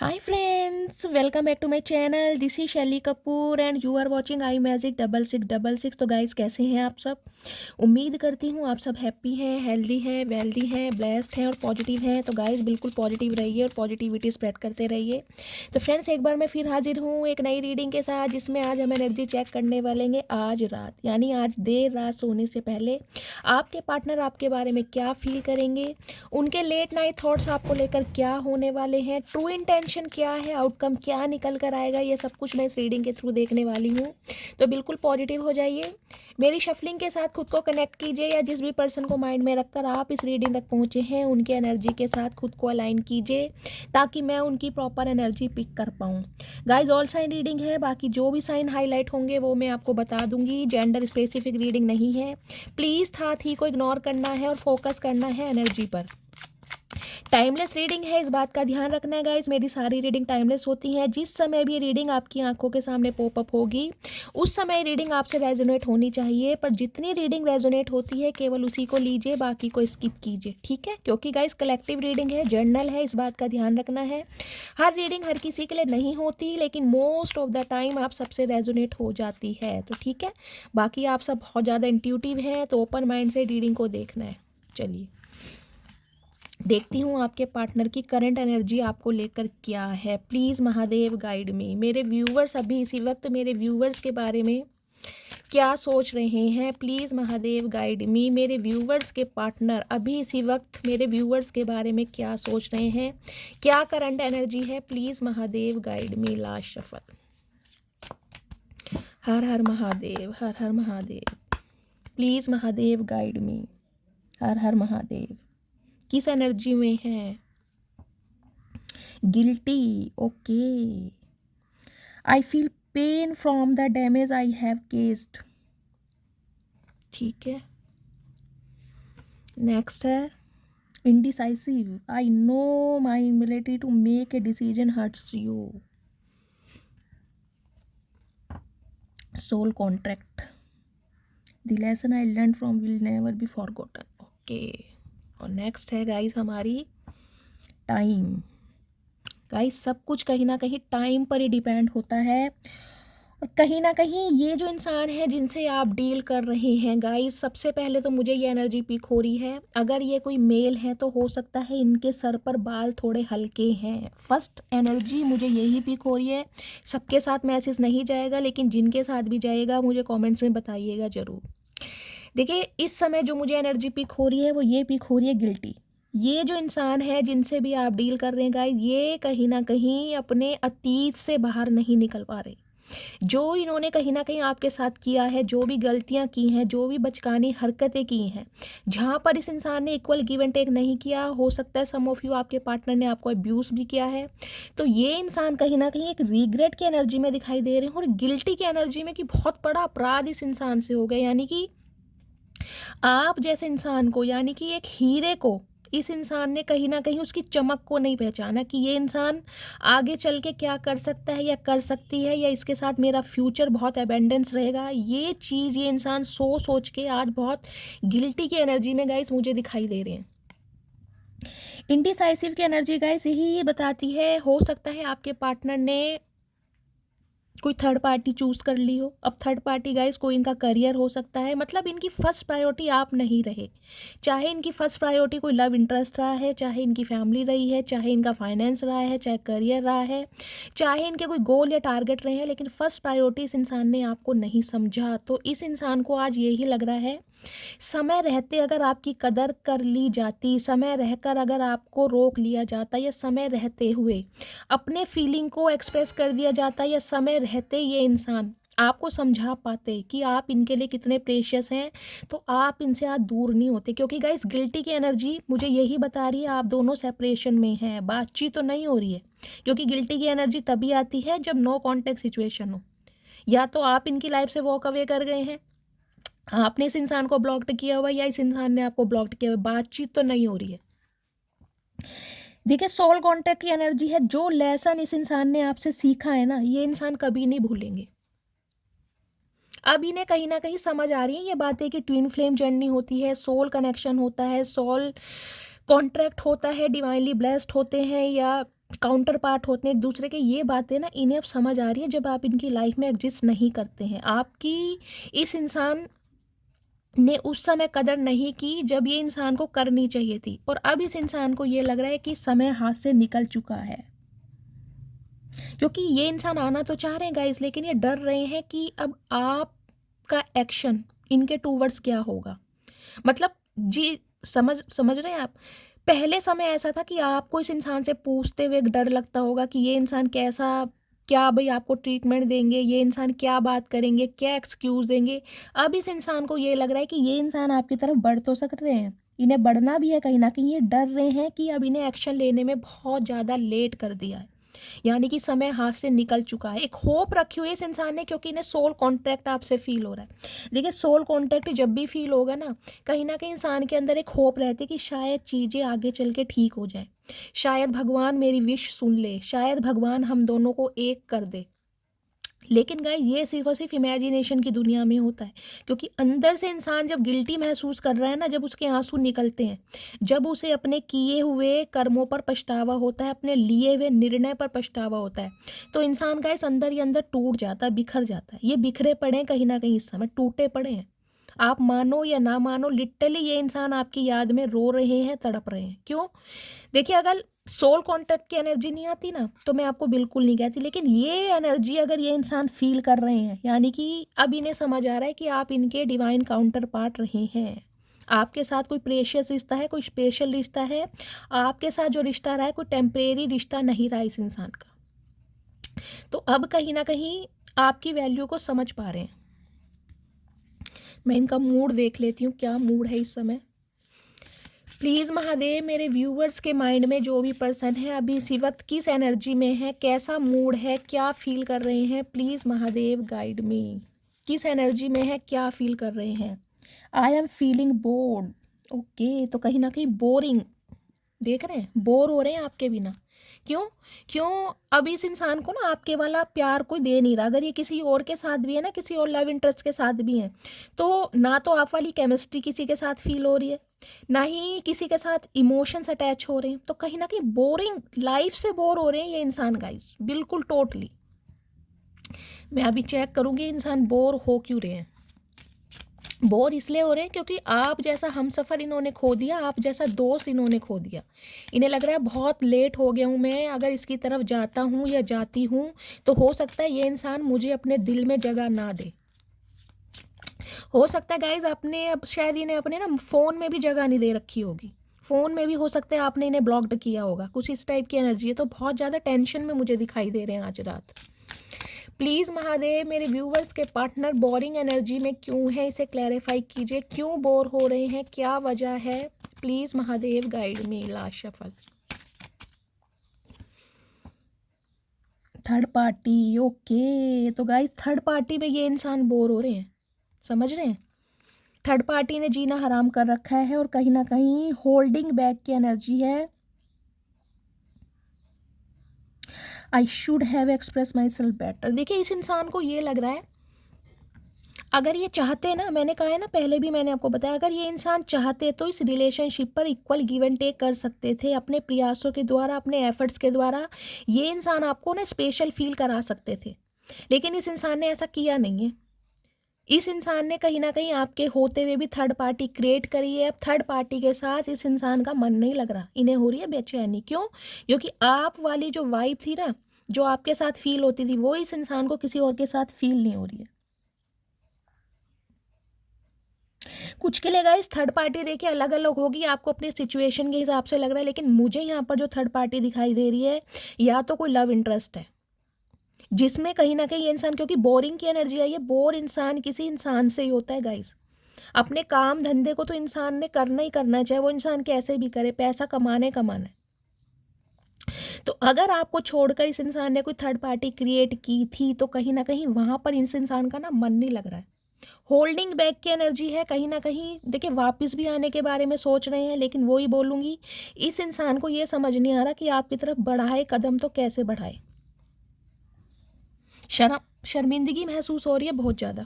Hi friends, welcome back to my channel. This is Shelly Kapoor and you are watching I magic 6666। तो guys कैसे हैं आप सब? उम्मीद करती हूँ आप सब हैप्पी हैं, हेल्दी हैं, वेल्दी हैं, ब्लेस्ड हैं और पॉजिटिव हैं। तो गाइस बिल्कुल पॉजिटिव रहिए और पॉजिटिविटी स्प्रेड करते रहिए। तो फ्रेंड्स एक बार मैं फिर हाजिर हूँ एक नई रीडिंग के साथ, जिसमें आज हम एनर्जी चेक करने वाले हैं आज रात, यानी आज देर रात सोने से पहले आपके पार्टनर आपके बारे में क्या फील करेंगे, उनके लेट नाइट थॉट्स आपको लेकर क्या होने वाले हैं, ट्रू इंटेंशन क्या है, आउटकम क्या निकल कर आएगा, ये सब कुछ मैं इस रीडिंग के थ्रू देखने वाली हूँ। तो बिल्कुल पॉजिटिव हो जाइए, मेरी शफलिंग के साथ खुद को कनेक्ट कीजिए, या जिस भी पर्सन को माइंड में रखकर आप इस रीडिंग तक पहुँचे हैं उनके एनर्जी के साथ खुद को अलाइन कीजिए, ताकि मैं उनकी प्रॉपर एनर्जी पिक कर पाऊँ। गाइज ऑल साइन रीडिंग है, बाकी जो भी साइन हाईलाइट होंगे वो मैं आपको बता दूंगी। जेंडर स्पेसिफिक रीडिंग नहीं है, प्लीज़ था थी को इग्नोर करना है और फोकस करना है एनर्जी पर। टाइमलेस रीडिंग है, इस बात का ध्यान रखना है गाइज, मेरी सारी रीडिंग टाइमलेस होती हैं। जिस समय भी ये रीडिंग आपकी आंखों के सामने पॉपअप होगी उस समय रीडिंग आपसे रेजोनेट होनी चाहिए, पर जितनी रीडिंग रेजोनेट होती है केवल उसी को लीजिए, बाकी को स्किप कीजिए, ठीक है? क्योंकि गाइज कलेक्टिव रीडिंग है, जर्नल है, इस बात का ध्यान रखना है। हर रीडिंग हर किसी के लिए नहीं होती, लेकिन मोस्ट ऑफ द टाइम आप सबसे रेजोनेट हो जाती है, तो ठीक है। बाकी आप सब बहुत ज़्यादा इंट्यूटिव हैं, तो ओपन माइंड से रीडिंग को देखना है। चलिए देखती हूँ आपके पार्टनर की करंट एनर्जी आपको लेकर क्या है। प्लीज़ महादेव गाइड मी। मेरे व्यूवर्स अभी इसी वक्त मेरे व्यूवर्स के बारे में क्या सोच रहे हैं, प्लीज़ महादेव गाइड मी। मेरे व्यूवर्स के पार्टनर अभी इसी वक्त मेरे व्यूवर्स के बारे में क्या सोच रहे हैं, क्या करंट एनर्जी है, please Mahadev guide me. Last shuffle. हर हर महादेव, हर हर Mahadev, please Mahadev guide me. हर हर महादेव। किस एनर्जी में है? Guilty, okay. I feel pain from the damage I have caused, ठीक है। नेक्स्ट है indecisive, I know my inability to make a decision hurts you. Soul contract, the lesson I learn from will never be forgotten, okay. और next है guys हमारी time. Guys सब कुछ कहीं ना कहीं टाइम पर ही डिपेंड होता है, और कहीं ना कहीं ये जो इंसान है जिनसे आप डील कर रहे हैं गाइस, सबसे पहले तो मुझे ये एनर्जी पिक हो रही है, अगर ये कोई मेल है तो हो सकता है इनके सर पर बाल थोड़े हल्के हैं। फर्स्ट एनर्जी मुझे यही पिक हो रही है। सबके साथ मैसेज नहीं जाएगा, लेकिन जिनके साथ भी जाएगा मुझे कॉमेंट्स में बताइएगा ज़रूर। देखिए इस समय जो मुझे एनर्जी पिक हो रही है वो ये पिक हो रही है गिल्टी। ये जो इंसान है जिनसे भी आप डील कर रहे हैं गाइस, ये कहीं ना कहीं अपने अतीत से बाहर नहीं निकल पा रहे। जो इन्होंने कहीं ना कहीं आपके साथ किया है, जो भी गलतियां की हैं, जो भी बचकानी हरकतें की हैं, जहां पर इस इंसान ने इक्वल गिव एंड टेक नहीं किया, हो सकता है सम ऑफ यू आपके पार्टनर ने आपको अब्यूज़ भी किया है, तो ये इंसान कहीं ना कहीं एक रिग्रेट की एनर्जी में दिखाई दे रहे हैं और गिल्टी की एनर्जी में कि बहुत बड़ा अपराध इस इंसान से हो गया। यानी कि आप जैसे इंसान को, यानी कि एक हीरे को इस इंसान ने कहीं ना कहीं उसकी चमक को नहीं पहचाना कि ये इंसान आगे चल के क्या कर सकता है या कर सकती है, या इसके साथ मेरा फ्यूचर बहुत अबेंडेंस रहेगा। ये चीज़ ये इंसान सोच के आज बहुत गिल्टी की एनर्जी में गाइस मुझे दिखाई दे रहे हैं। इंडिसाइसिव की एनर्जी गाइस यही ये बताती है, हो सकता है आपके पार्टनर ने कोई थर्ड पार्टी चूज कर ली हो। अब थर्ड पार्टी गाइस कोई इनका करियर हो सकता है, मतलब इनकी फर्स्ट प्रायोरिटी आप नहीं रहे। चाहे इनकी फर्स्ट प्रायोरिटी कोई लव इंटरेस्ट रहा है, चाहे इनकी फैमिली रही है, चाहे इनका फाइनेंस रहा है, चाहे करियर रहा है, चाहे इनके कोई गोल या टारगेट रहे हैं, लेकिन फर्स्ट प्रायोरिटी इस इंसान ने आपको नहीं समझा। तो इस इंसान को आज यही लग रहा है, समय रहते अगर आपकी कदर कर ली जाती, समय रहकर अगर आपको रोक लिया जाता, या समय रहते हुए अपने फीलिंग को एक्सप्रेस कर दिया जाता, या समय रहते ये इंसान आपको समझा पाते कि आप इनके लिए कितने प्रेशियस हैं, तो आप इनसे आज दूर नहीं होते। क्योंकि गाइस गिल्टी की एनर्जी मुझे यही बता रही है आप दोनों सेपरेशन में हैं, बातचीत तो नहीं हो रही है। क्योंकि गिल्टी की एनर्जी तभी आती है जब नो कॉन्टेक्ट सिचुएशन हो, या तो आप इनकी लाइफ से वॉक अवे कर गए हैं, आपने इस इंसान को ब्लॉक्ड किया हुआ, या इस इंसान ने आपको ब्लॉक्ड किया हुआ, बातचीत तो नहीं हो रही है। देखिए सोल कॉन्टैक्ट की एनर्जी है, जो लेसन इस इंसान ने आपसे सीखा है ना, ये इंसान कभी नहीं भूलेंगे। अब इन्हें कहीं ना कहीं समझ आ रही है ये बातें कि ट्विन फ्लेम जर्नी होती है, सोल कनेक्शन होता है, सोल कॉन्ट्रैक्ट होता है, डिवाइनली ब्लेस्ड होते हैं, या काउंटर पार्ट होते हैं एक दूसरे के, ये बातें ना इन्हें अब समझ आ रही है जब आप इनकी लाइफ में एग्जिस्ट नहीं करते हैं। आपकी इस इंसान ने उस समय कदर नहीं की जब ये इंसान को करनी चाहिए थी, और अब इस इंसान को ये लग रहा है कि समय हाथ से निकल चुका है। क्योंकि ये इंसान आना तो चाह रहे हैं गाइस, लेकिन ये डर रहे हैं कि अब आपका एक्शन इनके टूवर्ड्स क्या होगा। मतलब जी, समझ रहे हैं आप। पहले समय ऐसा था कि आपको इस इंसान से पूछते हुए एक डर लगता होगा कि ये इंसान कैसा, क्या भाई आपको ट्रीटमेंट देंगे, ये इंसान क्या बात करेंगे, क्या एक्सक्यूज़ देंगे। अब इस इंसान को ये लग रहा है कि ये इंसान आपकी तरफ बढ़ तो सकते हैं, इन्हें बढ़ना भी है कहीं ना कहीं। ये डर रहे हैं कि अब इन्हें एक्शन लेने में बहुत ज़्यादा लेट कर दिया है, यानी कि समय हाथ से निकल चुका है। एक होप रखी हुई है इस इंसान ने, क्योंकि इन्हें सोल कॉन्ट्रैक्ट आपसे फील हो रहा है। देखिए, सोल कॉन्ट्रैक्ट जब भी फील होगा ना, कहीं ना कहीं इंसान के अंदर एक होप रहती है कि शायद चीज़ें आगे चल के ठीक हो जाए, शायद भगवान मेरी विश सुन ले, शायद भगवान हम दोनों को एक कर दे। लेकिन गाइस, ये सिर्फ और सिर्फ इमेजिनेशन की दुनिया में होता है, क्योंकि अंदर से इंसान जब गिल्टी महसूस कर रहा है ना, जब उसके आंसू निकलते हैं, जब उसे अपने किए हुए कर्मों पर पछतावा होता है, अपने लिए हुए निर्णय पर पछतावा होता है, तो इंसान गाइस अंदर ही अंदर टूट जाता है, बिखर जाता है। ये बिखरे पड़े हैं कहीं ना कहीं, इस समय टूटे पड़े हैं। आप मानो या ना मानो, लिटरली ये इंसान आपकी याद में रो रहे हैं, तड़प रहे हैं। क्यों? देखिए, अगर सोल कॉन्टैक्ट की एनर्जी नहीं आती ना, तो मैं आपको बिल्कुल नहीं कहती, लेकिन ये एनर्जी अगर ये इंसान फील कर रहे हैं, यानी कि अब इन्हें समझ आ रहा है कि आप इनके डिवाइन काउंटर पार्ट रहे हैं। आपके साथ कोई प्रेशियस रिश्ता है, कोई स्पेशल रिश्ता है। आपके साथ जो रिश्ता रहा है कोई टेम्परेरी रिश्ता नहीं रहा इस इंसान का। तो अब कहीं ना कहीं आपकी वैल्यू को समझ पा रहे हैं। मैं इनका मूड देख लेती हूँ, क्या मूड है इस समय। प्लीज़ महादेव, मेरे व्यूवर्स के माइंड में जो भी पर्सन है अभी इसी वक्त किस एनर्जी में है, कैसा मूड है, क्या फील कर रहे हैं, प्लीज़ महादेव गाइड मी। किस एनर्जी में है, क्या फील कर रहे हैं। I am feeling board. Okay, तो कहीं ना कहीं बोरिंग, देख रहे हैं, बोर हो रहे हैं आपके बिना। क्यों? क्यों? अब इस इंसान को ना आपके वाला प्यार कोई दे नहीं रहा। अगर ये किसी और के साथ भी है ना, किसी और लव इंटरेस्ट के साथ भी है, तो ना तो आप वाली केमिस्ट्री किसी के साथ फील हो रही है, ना ही किसी के साथ इमोशंस अटैच हो रहे हैं। तो कहीं ना कहीं बोरिंग, लाइफ से बोर हो रहे हैं ये इंसान गाइस, बिल्कुल टोटली। मैं अभी चेक करूँगी इंसान बोर हो क्यों रहे हैं। बोर इसलिए हो रहे हैं क्योंकि आप जैसा हमसफ़र इन्होंने खो दिया, आप जैसा दोस्त इन्होंने खो दिया। इन्हें लग रहा है बहुत लेट हो गया हूँ मैं, अगर इसकी तरफ जाता हूँ या जाती हूँ तो हो सकता है ये इंसान मुझे अपने दिल में जगह ना दे। हो सकता है गाइज आपने अब शायद इन्हें अपने ना फ़ोन में भी जगह नहीं दे रखी होगी, फ़ोन में भी हो सकता है आपने इन्हें ब्लॉक्ड किया होगा, कुछ इस टाइप की एनर्जी है। तो बहुत ज़्यादा टेंशन में मुझे दिखाई दे रहे हैं आज रात। प्लीज़ महादेव, मेरे व्यूवर्स के पार्टनर बोरिंग एनर्जी में क्यों है, इसे क्लैरिफाई कीजिए। क्यों बोर हो रहे हैं, क्या वजह है, please Mahadev guide me. Last shuffle, third party. Okay, तो गाइस थर्ड पार्टी में ये इंसान बोर हो रहे हैं, समझ रहे हैं। थर्ड पार्टी ने जीना हराम कर रखा है और कहीं ना कहीं होल्डिंग बैक की एनर्जी है। I should have express my self better. देखिए, इस इंसान को ये लग रहा है, अगर ये चाहते ना, मैंने कहा है ना पहले भी, मैंने आपको बताया, अगर ये इंसान चाहते तो इस रिलेशनशिप पर इक्वल गिव एंड टेक कर सकते थे, अपने प्रयासों के द्वारा, अपने एफर्ट्स के द्वारा ये इंसान आपको ना स्पेशल फील करा सकते थे। लेकिन इस इंसान ने ऐसा किया नहीं है। इस इंसान ने कहीं ना कहीं आपके होते हुए भी थर्ड पार्टी क्रिएट करी है। अब थर्ड पार्टी के साथ इस इंसान का मन नहीं लग रहा, इन्हें हो रही है बेचैनी। क्यों? क्योंकि आप वाली जो वाइब थी ना, जो आपके साथ फील होती थी, वो इस इंसान को किसी और के साथ फील नहीं हो रही है। कुछ के लिए गाइस थर्ड पार्टी देखिए अलग अलग होगी, आपको अपनी सिचुएशन के हिसाब से लग रहा है, लेकिन मुझे यहाँ पर जो थर्ड पार्टी दिखाई दे रही है, या तो कोई लव इंटरेस्ट है जिसमें कहीं ना कहीं ये इंसान, क्योंकि बोरिंग की एनर्जी आई है, बोर इंसान किसी इंसान से ही होता है गाइस। अपने काम धंधे को तो इंसान ने करना ही करना है, चाहे वो इंसान कैसे भी करे, पैसा कमाना है। तो अगर आपको छोड़कर इस इंसान ने कोई थर्ड पार्टी क्रिएट की थी, तो कहीं ना कहीं वहां पर इस इंसान का ना मन नहीं लग रहा है। होल्डिंग बैक की एनर्जी है कहीं ना कहीं। देखिए, वापस भी आने के बारे में सोच रहे हैं, लेकिन वो ही बोलूँगी, इस इंसान को ये समझ नहीं आ रहा कि आपकी तरफ बढ़ाए कदम तो कैसे बढ़ाए। शर्मिंदगी महसूस हो रही है बहुत ज़्यादा।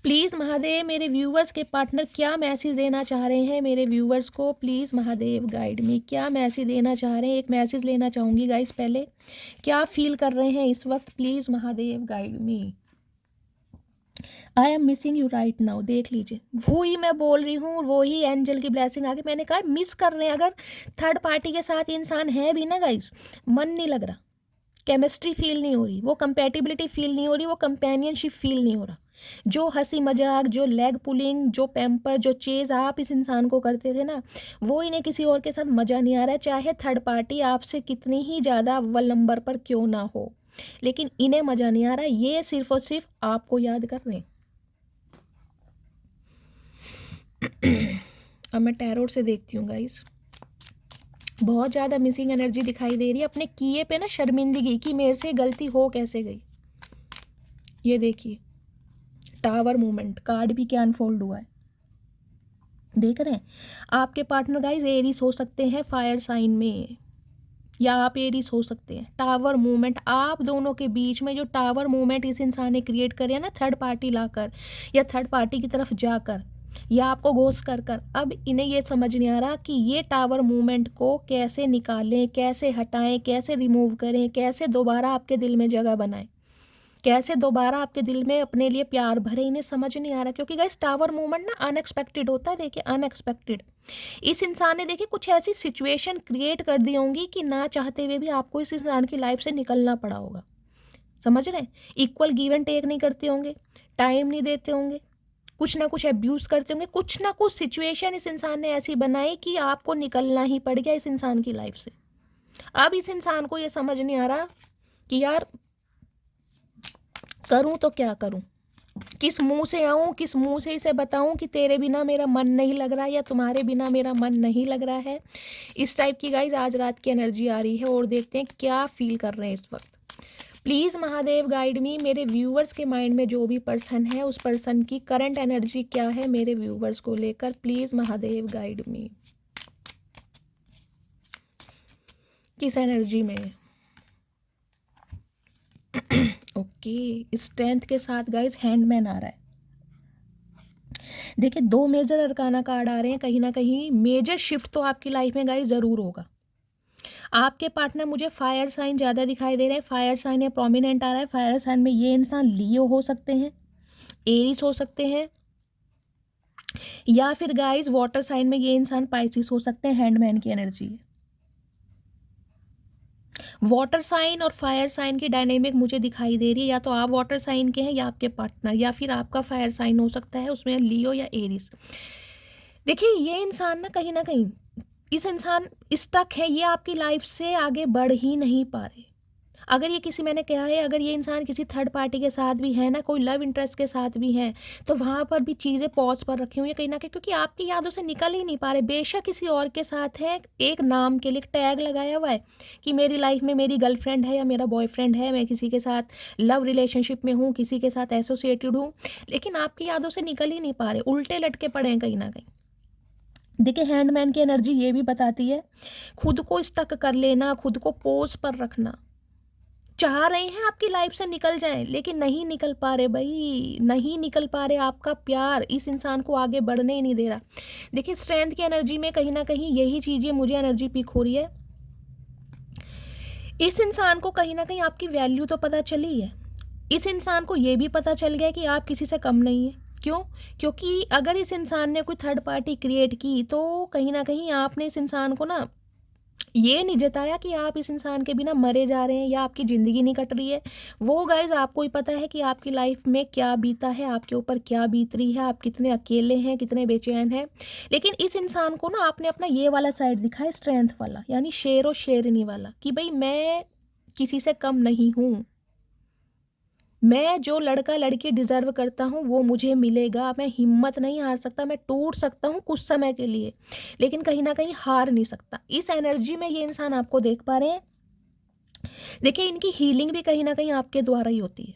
प्लीज़ महादेव मेरे व्यूवर्स के पार्टनर क्या मैसेज देना चाह रहे हैं मेरे व्यूवर्स को, प्लीज़ महादेव गाइड मी, क्या मैसेज देना चाह रहे हैं। एक मैसेज लेना चाहूँगी गाइस पहले, क्या फील कर रहे हैं इस वक्त, please Mahadev guide me. I am missing you right now, देख लीजिए वो ही मैं बोल रही हूँ, वो ही एंजल की ब्लेसिंग आगे। मैंने कहा मिस कर रहे हैं, अगर थर्ड पार्टी के साथ इंसान है भी ना गाइस, मन नहीं लग रहा, केमिस्ट्री फील नहीं हो रही, वो कंपैटिबिलिटी फील नहीं हो रही, वो कंपेनियनशिप फील नहीं हो रहा। जो हंसी मजाक, जो लेग पुलिंग, जो पैम्पर, जो चेज आप इस इंसान को करते थे ना, वो इन्हें किसी और के साथ मज़ा नहीं आ रहा है। चाहे थर्ड पार्टी आपसे कितनी ही ज़्यादा अव्वल नंबर पर क्यों ना हो, लेकिन इन्हें मज़ा नहीं आ रहा है। ये सिर्फ और सिर्फ आपको याद कर रहे हैं। अब मैं टैरोट से देखती हूँ गाइस, बहुत ज़्यादा मिसिंग एनर्जी दिखाई दे रही है। अपने किए पे ना शर्मिंदगी कि मेरे से गलती हो कैसे गई। ये देखिए टावर मूवमेंट कार्ड भी क्या अनफोल्ड हुआ है, देख रहे हैं। आपके पार्टनर गाइस एरीज हो सकते हैं फायर साइन में, या आप एरीज हो सकते हैं। टावर मूवमेंट, आप दोनों के बीच में जो टावर मूवमेंट इस इंसान ने क्रिएट करे है ना, थर्ड पार्टी लाकर या थर्ड पार्टी की तरफ जाकर या आपको घोष कर कर, अब इन्हें ये समझ नहीं आ रहा कि ये टावर मूवमेंट को कैसे निकालें, कैसे हटाएं, कैसे रिमूव करें, कैसे दोबारा आपके दिल में जगह बनाएं, कैसे दोबारा आपके दिल में अपने लिए प्यार भरे। इन्हें समझ नहीं आ रहा, क्योंकि गाइस टावर मूवमेंट ना अनएक्सपेक्टेड होता है। देखिए अनएक्सपेक्टेड, इस इंसान ने देखिए कुछ ऐसी सिचुएशन क्रिएट कर दी होंगी कि ना चाहते हुए भी आपको इस इंसान की लाइफ से निकलना पड़ा होगा। समझ रहे हैं, इक्वल गिव एंड टेक नहीं करते होंगे, टाइम नहीं देते होंगे, कुछ ना कुछ अब्यूज़ करते होंगे, कुछ ना कुछ सिचुएशन इस इंसान ने ऐसी बनाई कि आपको निकलना ही पड़ गया इस इंसान की लाइफ से। अब इस इंसान को ये समझ नहीं आ रहा कि यार करूं तो क्या करूं, किस मुंह से आऊं, किस मुंह से इसे बताऊं कि तेरे बिना मेरा मन नहीं लग रहा है या तुम्हारे बिना मेरा मन नहीं लग रहा है। इस टाइप की गाइज आज रात की एनर्जी आ रही है, और देखते हैं क्या फील कर रहे हैं इस वक्त। प्लीज़ महादेव गाइड मी, मेरे व्यूवर्स के माइंड में जो भी पर्सन है उस पर्सन की करंट एनर्जी क्या है मेरे व्यूवर्स को लेकर, प्लीज़ महादेव गाइड मी। किस एनर्जी में ओके स्ट्रेंथ के साथ गाइज हैंडमैन आ रहा है। देखिए दो मेजर अरकाना कार्ड आ रहे हैं, कहीं ना कहीं मेजर शिफ्ट तो आपकी लाइफ में गाइज ज़रूर होगा। आपके पार्टनर मुझे फायर साइन ज़्यादा दिखाई दे रहे हैं, फायर साइन या प्रोमिनेंट आ रहा है। फायर साइन में ये इंसान लियो हो सकते हैं, एरिस हो सकते हैं, या फिर गाइज वाटर साइन में ये इंसान पाइसिस हो सकते हैं। हैंडमैन की एनर्जी है। वाटर साइन और फायर साइन की डायनेमिक मुझे दिखाई दे रही है, या तो आप वाटर साइन के हैं या आपके पार्टनर, या फिर आपका फायर साइन हो सकता है, उसमें लियो या एरिस। देखिए ये इंसान ना कहीं इस इंसान स्टक है, ये आपकी लाइफ से आगे बढ़ ही नहीं पा रहे। अगर ये किसी, मैंने कहा है, अगर ये इंसान किसी थर्ड पार्टी के साथ भी है ना, कोई लव इंटरेस्ट के साथ भी है, तो वहाँ पर भी चीज़ें पॉज पर रखी हुई है कहीं ना कहीं, क्योंकि आपकी यादों से निकल ही नहीं पा रहे। बेशक किसी और के साथ है, एक नाम के लिए टैग लगाया हुआ है कि मेरी लाइफ में मेरी गर्लफ्रेंड है या मेरा बॉयफ्रेंड है, मैं किसी के साथ लव रिलेशनशिप में हूँ, किसी के साथ एसोसिएटेड हूँ, लेकिन आपकी यादों से निकल ही नहीं पा रहे, उल्टे लटके पड़े हैं कहीं ना कहीं। देखिए हैंडमैन की एनर्जी ये भी बताती है खुद को स्टक कर लेना, खुद को पोज पर रखना। चाह रहे हैं आपकी लाइफ से निकल जाएं, लेकिन नहीं निकल पा रहे भाई, नहीं निकल पा रहे। आपका प्यार इस इंसान को आगे बढ़ने ही नहीं दे रहा। देखिए स्ट्रेंथ की एनर्जी में कहीं ना कहीं यही चीज़ें मुझे एनर्जी पिक हो रही है। इस इंसान को कहीं ना कहीं आपकी वैल्यू तो पता चली है, इस इंसान को ये भी पता चल गया कि आप किसी से कम नहीं है। क्यों? क्योंकि अगर इस इंसान ने कोई थर्ड पार्टी क्रिएट की, तो कहीं ना कहीं आपने इस इंसान को ना ये नहीं जताया कि आप इस इंसान के बिना मरे जा रहे हैं या आपकी ज़िंदगी नहीं कट रही है। वो गाइज आपको ही पता है कि आपकी लाइफ में क्या बीता है, आपके ऊपर क्या बीत रही है, आप कितने अकेले हैं, कितने बेचैन हैं। लेकिन इस इंसान को ना आपने अपना ये वाला साइड दिखाया, स्ट्रेंथ वाला, यानी शेर और शेरनी वाला, कि भाई मैं किसी से कम नहीं हूँ, मैं जो लड़का लड़की डिज़र्व करता हूँ वो मुझे मिलेगा। मैं हिम्मत नहीं हार सकता, मैं टूट सकता हूँ कुछ समय के लिए, लेकिन कहीं ना कहीं हार नहीं सकता। इस एनर्जी में ये इंसान आपको देख पा रहे हैं। देखिए इनकी हीलिंग भी कहीं ना कहीं आपके द्वारा ही होती है।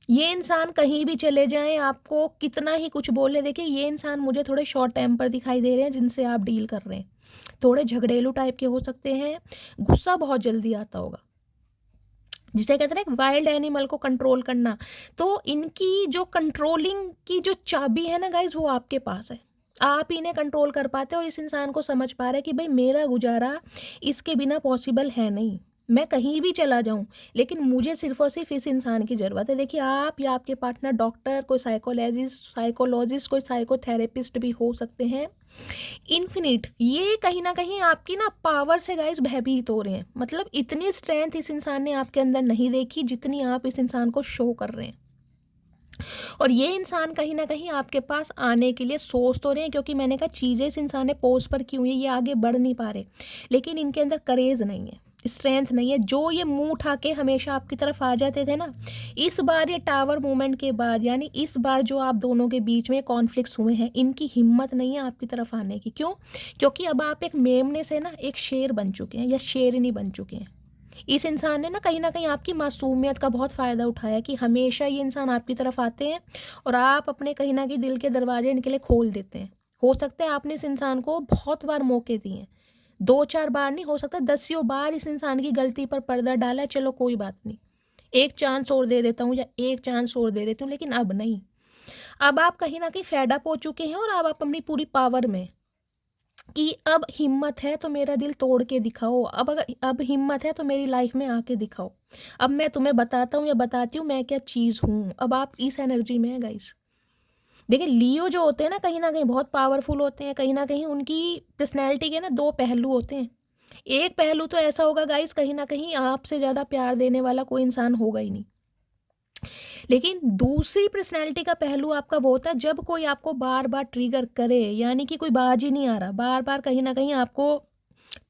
ये इंसान कहीं भी चले जाएं, आपको कितना ही कुछ बोले, देखिए ये इंसान मुझे थोड़े शॉर्ट टेम्पर दिखाई दे रहे हैं जिनसे आप डील कर रहे हैं, थोड़े झगड़ेलू टाइप के हो सकते हैं, गुस्सा बहुत जल्दी आता होगा। जिसे कहते हैं ना एक वाइल्ड एनिमल को कंट्रोल करना। तो इनकी जो कंट्रोलिंग की जो चाबी है ना गाइज, वो आपके पास है। आप इन्हें कंट्रोल कर पाते हो और इस इंसान को समझ पा रहे हैं कि भाई मेरा गुजारा इसके बिना पॉसिबल है नहीं, मैं कहीं भी चला जाऊं लेकिन मुझे सिर्फ और सिर्फ इस इंसान की ज़रूरत है। देखिए, आप या आपके पार्टनर डॉक्टर, कोई साइकोलॉजिस्ट, कोई साइकोथेरेपिस्ट भी हो सकते हैं, इन्फिनिट, ये कहीं ना कहीं आपकी ना पावर से गाइस भयभीत हो रहे हैं। मतलब इतनी स्ट्रेंथ इस इंसान ने आपके अंदर नहीं देखी जितनी आप इस इंसान को शो कर रहे हैं। और ये इंसान कहीं ना कहीं आपके पास आने के लिए सोच तो रहे हैं, क्योंकि मैंने कहा चीज़ें इस इंसान ने पोज पर की हुई है, ये आगे बढ़ नहीं पा रहे, लेकिन इनके अंदर करेज नहीं है, स्ट्रेंथ नहीं है। जो ये मुंह उठा के हमेशा आपकी तरफ आ जाते थे ना, इस बार ये टावर मूवमेंट के बाद, यानी इस बार जो आप दोनों के बीच में कॉन्फ्लिक्ट्स हुए हैं, इनकी हिम्मत नहीं है आपकी तरफ आने की। क्यों? क्योंकि अब आप एक मेमने से ना एक शेर बन चुके हैं या शेरनी बन चुके हैं। इस इंसान ने ना कहीं आपकी मासूमियत का बहुत फ़ायदा उठाया कि हमेशा ये इंसान आपकी तरफ आते हैं और आप अपने कहीं ना कहीं दिल के दरवाजे इनके लिए खोल देते हैं। हो सकता है आपने इस इंसान को बहुत बार मौके दिए हैं, 2-4 बार नहीं, हो सकता 10 बार इस इंसान की गलती पर पर्दा डाला है, चलो कोई बात नहीं, एक चांस और दे देता हूँ या एक चांस और दे देती हूँ, लेकिन अब नहीं। अब आप कहीं ना कहीं फेड अप हो चुके हैं और अब आप अपनी पूरी पावर में कि अब हिम्मत है तो मेरा दिल तोड़ के दिखाओ, अब हिम्मत है तो मेरी लाइफ में आके दिखाओ, अब मैं तुम्हें बताता हूँ या बताती हूँ मैं क्या चीज़ हूँ। अब आप इस एनर्जी में है गाइस। देखिए, लियो जो होते हैं ना कहीं बहुत पावरफुल होते हैं। कहीं ना कहीं उनकी पर्सनैलिटी के ना 2 पहलू होते हैं। एक पहलू तो ऐसा होगा गाइस, कहीं ना कहीं आपसे ज़्यादा प्यार देने वाला कोई इंसान होगा ही नहीं। लेकिन दूसरी पर्सनैलिटी का पहलू आपका वो होता है जब कोई आपको बार बार ट्रिगर करे, यानी कि कोई बाज ही नहीं आ रहा, बार बार कहीं ना कहीं आपको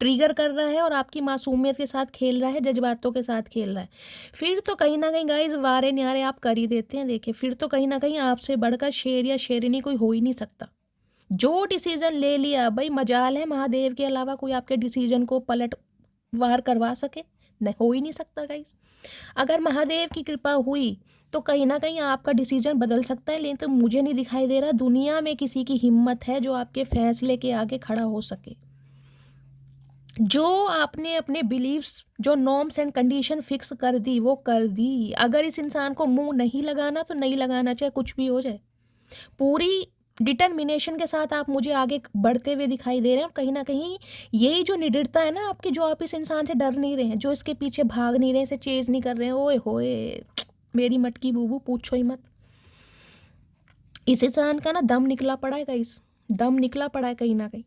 ट्रिगर कर रहा है और आपकी मासूमियत के साथ खेल रहा है, जज्बातों के साथ खेल रहा है, फिर तो कहीं ना कहीं गाइस वारे न्यारे आप कर ही देते हैं। देखिए, फिर तो कहीं ना कहीं आपसे बढ़कर शेर या शेरनी कोई हो ही नहीं सकता। जो डिसीजन ले लिया भाई, मजाल है महादेव के अलावा कोई आपके डिसीजन को पलट वार करवा सके, नहीं, हो ही नहीं सकता गाइस। अगर महादेव की कृपा हुई तो कहीं ना कहीं आपका डिसीजन बदल सकता है, लेकिन तो मुझे नहीं दिखाई दे रहा दुनिया में किसी की हिम्मत है जो आपके फैसले के आगे खड़ा हो सके। जो आपने अपने बिलीव्स, जो नॉर्म्स एंड कंडीशन फिक्स कर दी, वो कर दी। अगर इस इंसान को मुंह नहीं लगाना तो नहीं लगाना, चाहे कुछ भी हो जाए। पूरी डिटर्मिनेशन के साथ आप मुझे आगे बढ़ते हुए दिखाई दे रहे हैं और कहीं ना कहीं यही जो निडरता है ना आपकी, जो आप इस इंसान से डर नहीं रहे हैं, जो इसके पीछे भाग नहीं रहे हैं, इसे चेज नहीं कर रहे हैं, ओए होए मेरी मटकी बूबू पूछो ही मत। इस इंसान का ना दम निकला पड़ा है गाइस, दम निकला पड़ा है कहीं ना कहीं,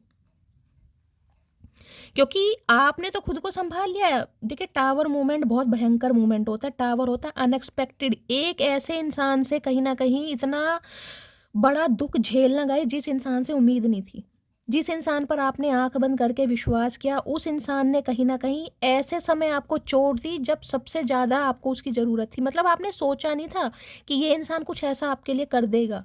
क्योंकि आपने तो खुद को संभाल लिया है। देखिए, टावर मूवमेंट बहुत भयंकर मूवमेंट होता है। टावर होता है अनएक्सपेक्टेड, एक ऐसे इंसान से कहीं ना कहीं इतना बड़ा दुख झेलना गाइस जिस इंसान से उम्मीद नहीं थी, जिस इंसान पर आपने आंख बंद करके विश्वास किया, उस इंसान ने कहीं ना कहीं ऐसे समय आपको चोट दी जब सबसे ज़्यादा आपको उसकी ज़रूरत थी। मतलब आपने सोचा नहीं था कि ये इंसान कुछ ऐसा आपके लिए कर देगा।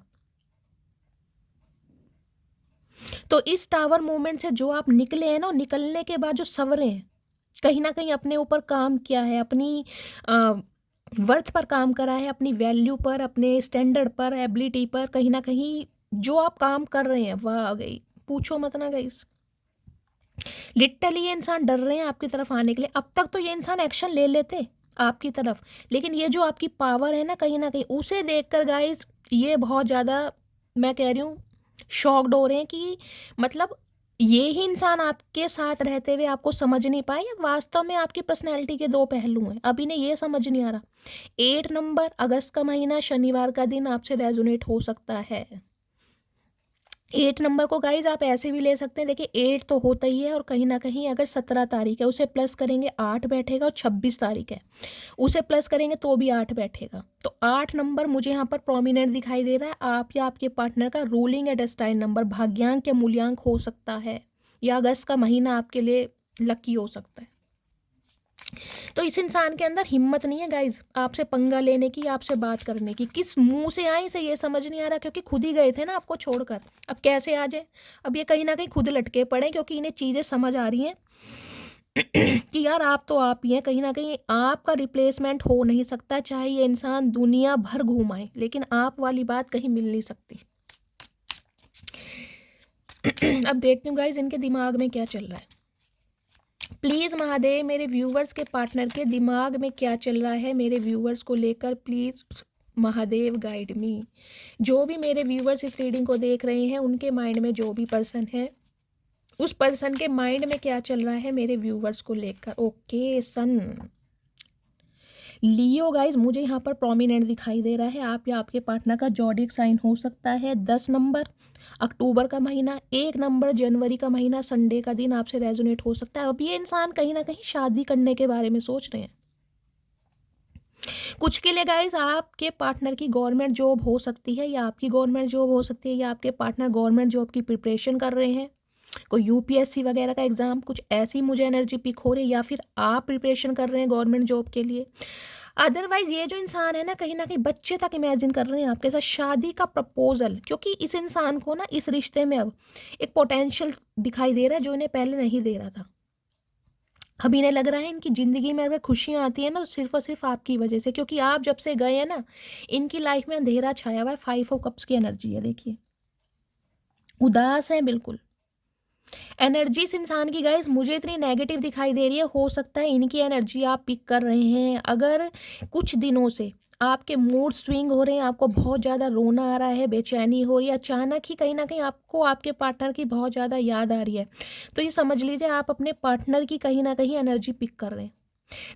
तो इस टावर मूवमेंट से जो आप निकले हैं ना, निकलने के बाद जो सवरे हैं, कहीं ना कहीं अपने ऊपर काम किया है, अपनी वर्थ पर काम करा है, अपनी वैल्यू पर, अपने स्टैंडर्ड पर, एबिलिटी पर, कहीं ना कहीं जो आप काम कर रहे हैं, वाह गई, पूछो मत ना गाइस। लिटरली ये इंसान डर रहे हैं आपकी तरफ आने के लिए। अब तक तो ये इंसान एक्शन ले लेते आपकी तरफ, लेकिन ये जो आपकी पावर है ना कहीं उसे देखकर गाइस ये बहुत ज़्यादा, मैं कह रही हूँ, शॉक्ड हो रहे हैं कि मतलब ये ही इंसान आपके साथ रहते हुए आपको समझ नहीं पाए या वास्तव में आपकी पर्सनैलिटी के 2 पहलू हैं। अभी इन्हें ये समझ नहीं आ रहा। 8 नंबर, अगस्त का महीना, शनिवार का दिन आपसे रेजोनेट हो सकता है। 8 नंबर को गाइज आप ऐसे भी ले सकते हैं। देखिए, 8 तो होता ही है और कहीं ना कहीं अगर 17 तारीख है उसे प्लस करेंगे 8 बैठेगा, और 26 तारीख है उसे प्लस करेंगे तो भी 8 बैठेगा। तो 8 नंबर मुझे यहाँ पर प्रोमिनेंट दिखाई दे रहा है। आप या आपके पार्टनर का रूलिंग या डेस्टाइन नंबर, भाग्यांक या मूल्यांक हो सकता है, या अगस्त का महीना आपके लिए लकी हो सकता है। तो इस इंसान के अंदर हिम्मत नहीं है गाइज आपसे पंगा लेने की, आपसे बात करने की। किस मुंह से आए इसे ये समझ नहीं आ रहा, क्योंकि खुद ही गए थे ना आपको छोड़कर। अब कैसे आ जाए? अब ये कहीं ना कहीं खुद लटके पड़े, क्योंकि इन्हें चीज़ें समझ आ रही हैं कि यार आप तो आप ही हैं, कहीं ना कहीं आपका रिप्लेसमेंट हो नहीं सकता, चाहे ये इंसान दुनिया भर घुमाए, लेकिन आप वाली बात कहीं मिल नहीं सकती। अब देखती हूँ गाइज इनके दिमाग में क्या चल रहा है। प्लीज़ महादेव मेरे व्यूवर्स के पार्टनर के दिमाग में क्या चल रहा है मेरे व्यूवर्स को लेकर, प्लीज़ महादेव गाइड मी। जो भी मेरे व्यूवर्स इस रीडिंग को देख रहे हैं उनके माइंड में जो भी पर्सन है उस पर्सन के माइंड में क्या चल रहा है मेरे व्यूवर्स को लेकर। ओके सन लियो गाइज, मुझे यहाँ पर प्रोमिनेंट दिखाई दे रहा है। आप या आपके पार्टनर का जॉडिक साइन हो सकता है 10 नंबर अक्टूबर का महीना, 1 नंबर जनवरी का महीना, संडे का दिन आपसे रेजोनेट हो सकता है। अब ये इंसान कहीं ना कहीं शादी करने के बारे में सोच रहे हैं। कुछ के लिए गाइज आपके पार्टनर की गवर्नमेंट जॉब हो सकती है या आपकी गवर्नमेंट जॉब हो सकती है, या आपके पार्टनर गवर्नमेंट जॉब की प्रिपरेशन कर रहे हैं, कोई यूपीएससी वगैरह का एग्जाम, कुछ ऐसी मुझे एनर्जी पिक हो रही है, या फिर आप प्रिपरेशन कर रहे हैं गवर्नमेंट जॉब के लिए। अदरवाइज ये जो इंसान है ना कहीं बच्चे तक इमेजिन कर रहे हैं आपके साथ शादी का प्रपोजल, क्योंकि इस इंसान को ना इस रिश्ते में अब एक पोटेंशियल दिखाई दे रहा है जो इन्हें पहले नहीं दे रहा था। अब इन्हें लग रहा है इनकी ज़िंदगी में अगर खुशियाँ आती हैं ना तो सिर्फ और सिर्फ आपकी वजह से, क्योंकि आप जब से गए हैं ना इनकी लाइफ में अंधेरा छाया हुआ है। 5 ऑफ कप्स की एनर्जी है, देखिए उदास है बिल्कुल। एनर्जी इस इंसान की गाइस मुझे इतनी नेगेटिव दिखाई दे रही है, हो सकता है इनकी एनर्जी आप पिक कर रहे हैं। अगर कुछ दिनों से आपके मूड स्विंग हो रहे हैं, आपको बहुत ज़्यादा रोना आ रहा है, बेचैनी हो रही है, अचानक ही कहीं ना कहीं आपको आपके पार्टनर की बहुत ज़्यादा याद आ रही है, तो ये समझ लीजिए आप अपने पार्टनर की कहीं ना कहीं एनर्जी पिक कर रहे हैं।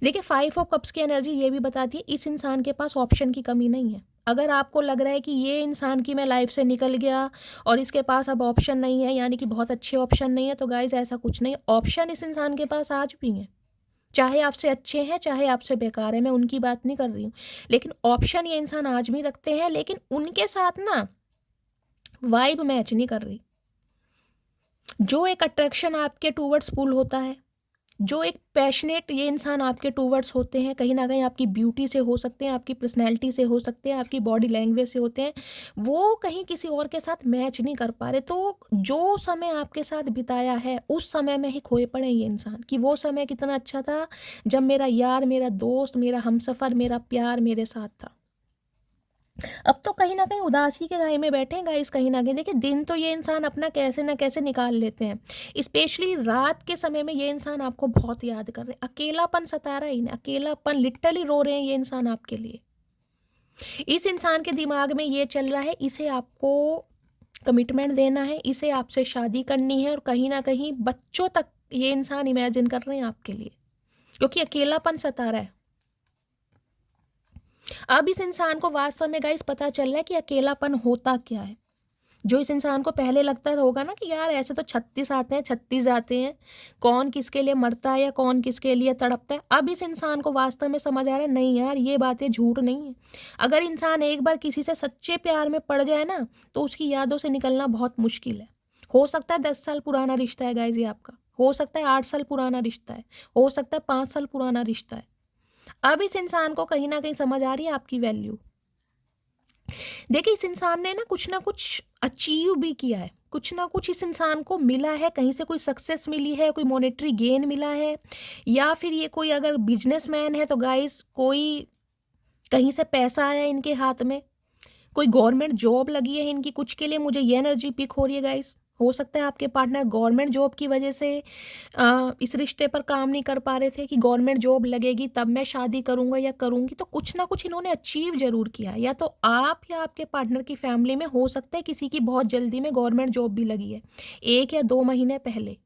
देखिए 5 ऑफ कप्स की एनर्जी ये भी बताती है इस इंसान के पास ऑप्शन की कमी नहीं है। अगर आपको लग रहा है कि ये इंसान की मैं लाइफ से निकल गया और इसके पास अब ऑप्शन नहीं है, यानी कि बहुत अच्छे ऑप्शन नहीं है, तो गाइज ऐसा कुछ नहीं। ऑप्शन इस इंसान के पास आज भी हैं, चाहे आपसे अच्छे हैं चाहे आपसे बेकार है, मैं उनकी बात नहीं कर रही हूँ, लेकिन ऑप्शन ये इंसान आज भी रखते हैं। लेकिन उनके साथ ना वाइब मैच नहीं कर रही। जो एक अट्रैक्शन आपके टूवर्ड्स पुल होता है, जो एक पैशनेट ये इंसान आपके टूवर्ड्स होते हैं, कहीं ना कहीं आपकी ब्यूटी से हो सकते हैं, आपकी पर्सनैलिटी से हो सकते हैं, आपकी बॉडी लैंग्वेज से होते हैं, वो कहीं किसी और के साथ मैच नहीं कर पा रहे। तो जो समय आपके साथ बिताया है उस समय में ही खोए पड़े ये इंसान, कि वो समय कितना अच्छा था जब मेरा यार, मेरा दोस्त, मेरा हमसफ़र, मेरा प्यार मेरे साथ था। अब तो कहीं ना कहीं उदासी के गाय में बैठे हैं गाइस। कहीं ना कहीं देखिए दिन तो ये इंसान अपना कैसे ना कैसे निकाल लेते हैं, स्पेशली रात के समय में ये इंसान आपको बहुत याद कर रहे हैं। अकेलापन सता रहा है इन्हें, अकेलापन, लिटरली रो रहे हैं ये इंसान आपके लिए। इस इंसान के दिमाग में ये चल रहा है इसे आपको कमिटमेंट देना है, इसे आपसे शादी करनी है, और कहीं ना कहीं बच्चों तक ये इंसान इमेजिन कर रहे हैं आपके लिए, क्योंकि अकेलापन सता रहा है। अब इस इंसान को वास्तव में गाइस पता चल रहा है कि अकेलापन होता क्या है। जो इस इंसान को पहले लगता होगा ना कि यार ऐसे तो 36 आते हैं, 36 जाते हैं, कौन किसके लिए मरता है या कौन किसके लिए तड़पता है, अब इस इंसान को वास्तव में समझ आ रहा है नहीं यार ये बातें झूठ नहीं है। अगर इंसान एक बार किसी से सच्चे प्यार में पड़ जाए ना तो उसकी यादों से निकलना बहुत मुश्किल है। हो सकता है 10 साल पुराना रिश्ता है गाइस ये आपका, हो सकता है 8 साल पुराना रिश्ता है, हो सकता है 5 साल पुराना रिश्ता है। अब इस इंसान को कहीं ना कहीं समझ आ रही है आपकी वैल्यू। देखिए इस इंसान ने ना कुछ अचीव भी किया है, कुछ ना कुछ इस इंसान को मिला है, कहीं से कोई सक्सेस मिली है, कोई मॉनेटरी गेन मिला है, या फिर ये कोई अगर बिजनेसमैन है तो गाइस कोई कहीं से पैसा आया इनके हाथ में, कोई गवर्नमेंट जॉब लगी है इनकी। कुछ के लिए मुझे ये एनर्जी पिक हो रही है गाइस, हो सकता है आपके पार्टनर गवर्नमेंट जॉब की वजह से इस रिश्ते पर काम नहीं कर पा रहे थे कि गवर्नमेंट जॉब लगेगी तब मैं शादी करूंगा या करूंगी, तो कुछ ना कुछ इन्होंने अचीव जरूर किया। या तो आप या आपके पार्टनर की फैमिली में हो सकता है किसी की बहुत जल्दी में गवर्नमेंट जॉब भी लगी है, 1 या 2 महीने पहले।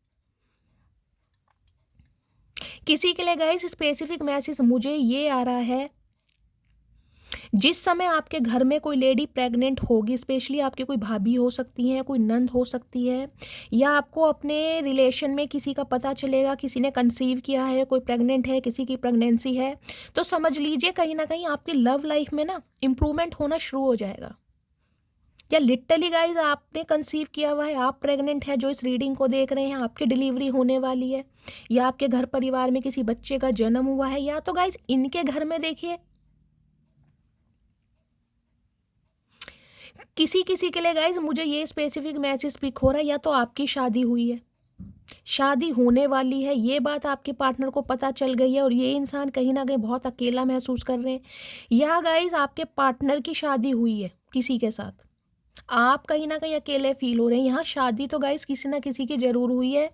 किसी के लिए गाइस स्पेसिफिक मैसेज मुझे ये आ रहा है, जिस समय आपके घर में कोई लेडी प्रेग्नेंट होगी, स्पेशली आपके कोई भाभी हो सकती है, कोई नंद हो सकती है, या आपको अपने रिलेशन में किसी का पता चलेगा किसी ने कंसीव किया है, कोई प्रेग्नेंट है, किसी की प्रेगनेंसी है, तो समझ लीजिए कहीं ना कहीं आपकी लव लाइफ में ना इम्प्रूवमेंट होना शुरू हो जाएगा। या लिटरली गाइज आपने कंसीव किया हुआ है, आप प्रेग्नेंट है जो इस रीडिंग को देख रहे हैं, आपकी डिलीवरी होने वाली है, या आपके घर परिवार में किसी बच्चे का जन्म हुआ है, या तो गाइज इनके घर में देखिए किसी किसी के लिए गाइज मुझे ये स्पेसिफिक मैसेज पिक हो रहा है, या तो आपकी शादी हुई है, शादी होने वाली है, ये बात आपके पार्टनर को पता चल गई है और ये इंसान कहीं ना कहीं बहुत अकेला महसूस कर रहे हैं, या गाइज आपके पार्टनर की शादी हुई है किसी के साथ, आप कहीं ना कहीं अकेले फील हो रहे हैं। यहाँ शादी तो गाइस किसी ना किसी की जरूर हुई है।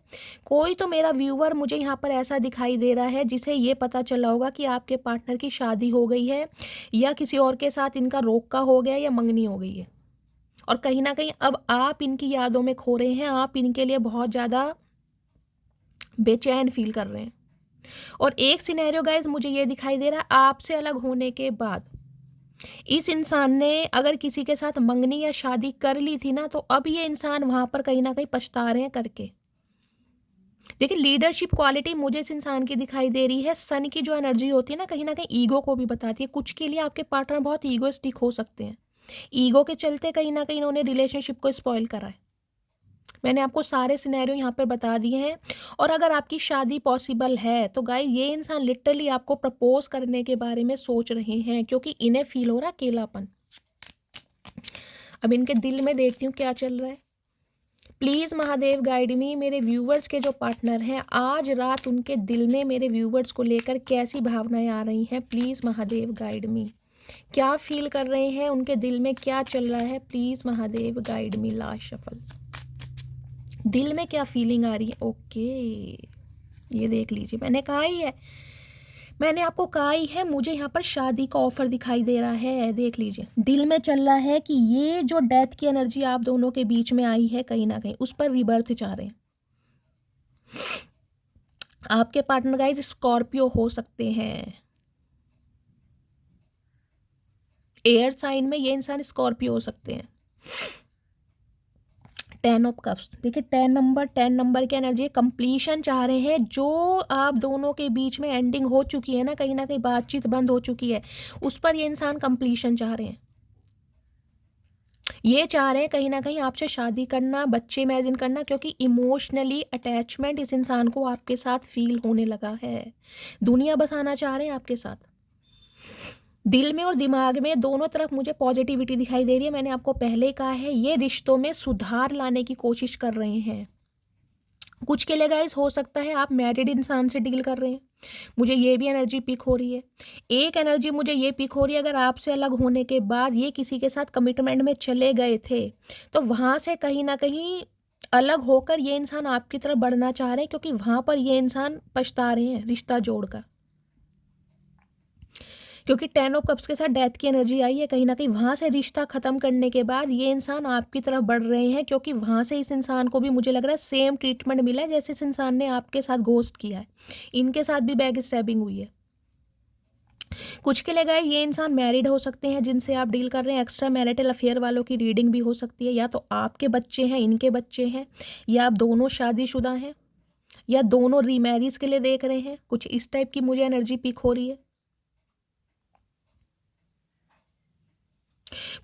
कोई तो मेरा व्यूअर मुझे यहाँ पर ऐसा दिखाई दे रहा है जिसे ये पता चला होगा कि आपके पार्टनर की शादी हो गई है, या किसी और के साथ इनका रोका हो गया, या मंगनी हो गई है। और कहीं ना कहीं अब आप इनकी यादों में खो रहे हैं, आप इनके लिए बहुत ज़्यादा बेचैन फील कर रहे हैं। और एक सिनेरियो गाइस मुझे ये दिखाई दे रहा है, आपसे अलग होने के बाद इस इंसान ने अगर किसी के साथ मंगनी या शादी कर ली थी ना, तो अब ये इंसान वहां पर कहीं ना कहीं पछता रहे हैं करके। देखिए, लीडरशिप क्वालिटी मुझे इस इंसान की दिखाई दे रही है। सन की जो एनर्जी होती है ना, कहीं ना कहीं ईगो को भी बताती है। कुछ के लिए आपके पार्टनर बहुत ईगोइस्टिक हो सकते हैं। ईगो के चलते कहीं ना कहीं इन्होंने रिलेशनशिप को स्पॉइल करा है। मैंने आपको सारे सिनेरियो यहाँ पर बता दिए हैं। और अगर आपकी शादी पॉसिबल है तो गाइस ये इंसान लिटरली आपको प्रपोज करने के बारे में सोच रहे हैं, क्योंकि इन्हें फील हो रहा है अकेलापन। अब इनके दिल में देखती हूँ क्या चल रहा है। प्लीज़ महादेव गाइड मी। मेरे व्यूवर्स के जो पार्टनर हैं, आज रात उनके दिल में मेरे व्यूवर्स को लेकर कैसी भावनाएं आ रही हैं, प्लीज़ महादेव गाइड मी। क्या फील कर रहे हैं, उनके दिल में क्या चल रहा है, please Mahadev guide me. Last shuffle, दिल में क्या फीलिंग आ रही है। ओके, ये देख लीजिए, मैंने आपको कहा ही है, मुझे यहाँ पर शादी का ऑफर दिखाई दे रहा है। देख लीजिए, दिल में चल रहा है कि ये जो डेथ की एनर्जी आप दोनों के बीच में आई है, कहीं ना कहीं उस पर रिबर्थ चाह रहे हैं। आपके पार्टनर गाइस स्कॉर्पियो हो सकते हैं। एयर साइन में ये इंसान स्कॉर्पियो हो सकते हैं। 10 ऑफ कप्स, देखिए 10 नंबर की एनर्जी कंप्लीशन चाह रहे हैं। जो आप दोनों के बीच में एंडिंग हो चुकी है ना, कहीं ना कहीं बातचीत बंद हो चुकी है, उस पर ये इंसान कंप्लीशन चाह रहे हैं। ये चाह रहे हैं कहीं ना कहीं आपसे शादी करना, बच्चे इमेजिन करना, क्योंकि इमोशनली अटैचमेंट इस इंसान को आपके साथ फील होने लगा है। दुनिया बसाना चाह रहे हैं आपके साथ। दिल में और दिमाग में दोनों तरफ मुझे पॉजिटिविटी दिखाई दे रही है। मैंने आपको पहले कहा है, ये रिश्तों में सुधार लाने की कोशिश कर रहे हैं। कुछ के लिए गाइस हो सकता है आप मैरिड इंसान से डील कर रहे हैं। मुझे ये भी एनर्जी पिक हो रही है। एक एनर्जी मुझे ये पिक हो रही है, अगर आपसे अलग होने के बाद ये किसी के साथ कमिटमेंट में चले गए थे, तो वहाँ से कहीं ना कहीं अलग होकर ये इंसान आपकी तरफ बढ़ना चाह रहे हैं, क्योंकि वहाँ पर ये इंसान पछता रहे हैं रिश्ता जोड़कर। क्योंकि 10 ऑफ कप्स के साथ डेथ की एनर्जी आई है, कहीं ना कहीं वहाँ से रिश्ता ख़त्म करने के बाद ये इंसान आपकी तरफ बढ़ रहे हैं, क्योंकि वहाँ से इस इंसान को भी मुझे लग रहा है सेम ट्रीटमेंट मिला है जैसे इस इंसान ने आपके साथ घोस्ट किया है। इनके साथ भी बैक स्टैबिंग हुई है। कुछ के लिए गए ये इंसान मैरिड हो सकते हैं जिनसे आप डील कर रहे हैं। एक्स्ट्रा मैरिटल अफेयर वालों की रीडिंग भी हो सकती है। या तो आपके बच्चे हैं, इनके बच्चे हैं, या आप दोनों शादीशुदा हैं, या दोनों रीमैरिज के लिए देख रहे हैं। कुछ इस टाइप की मुझे एनर्जी पिक हो रही है।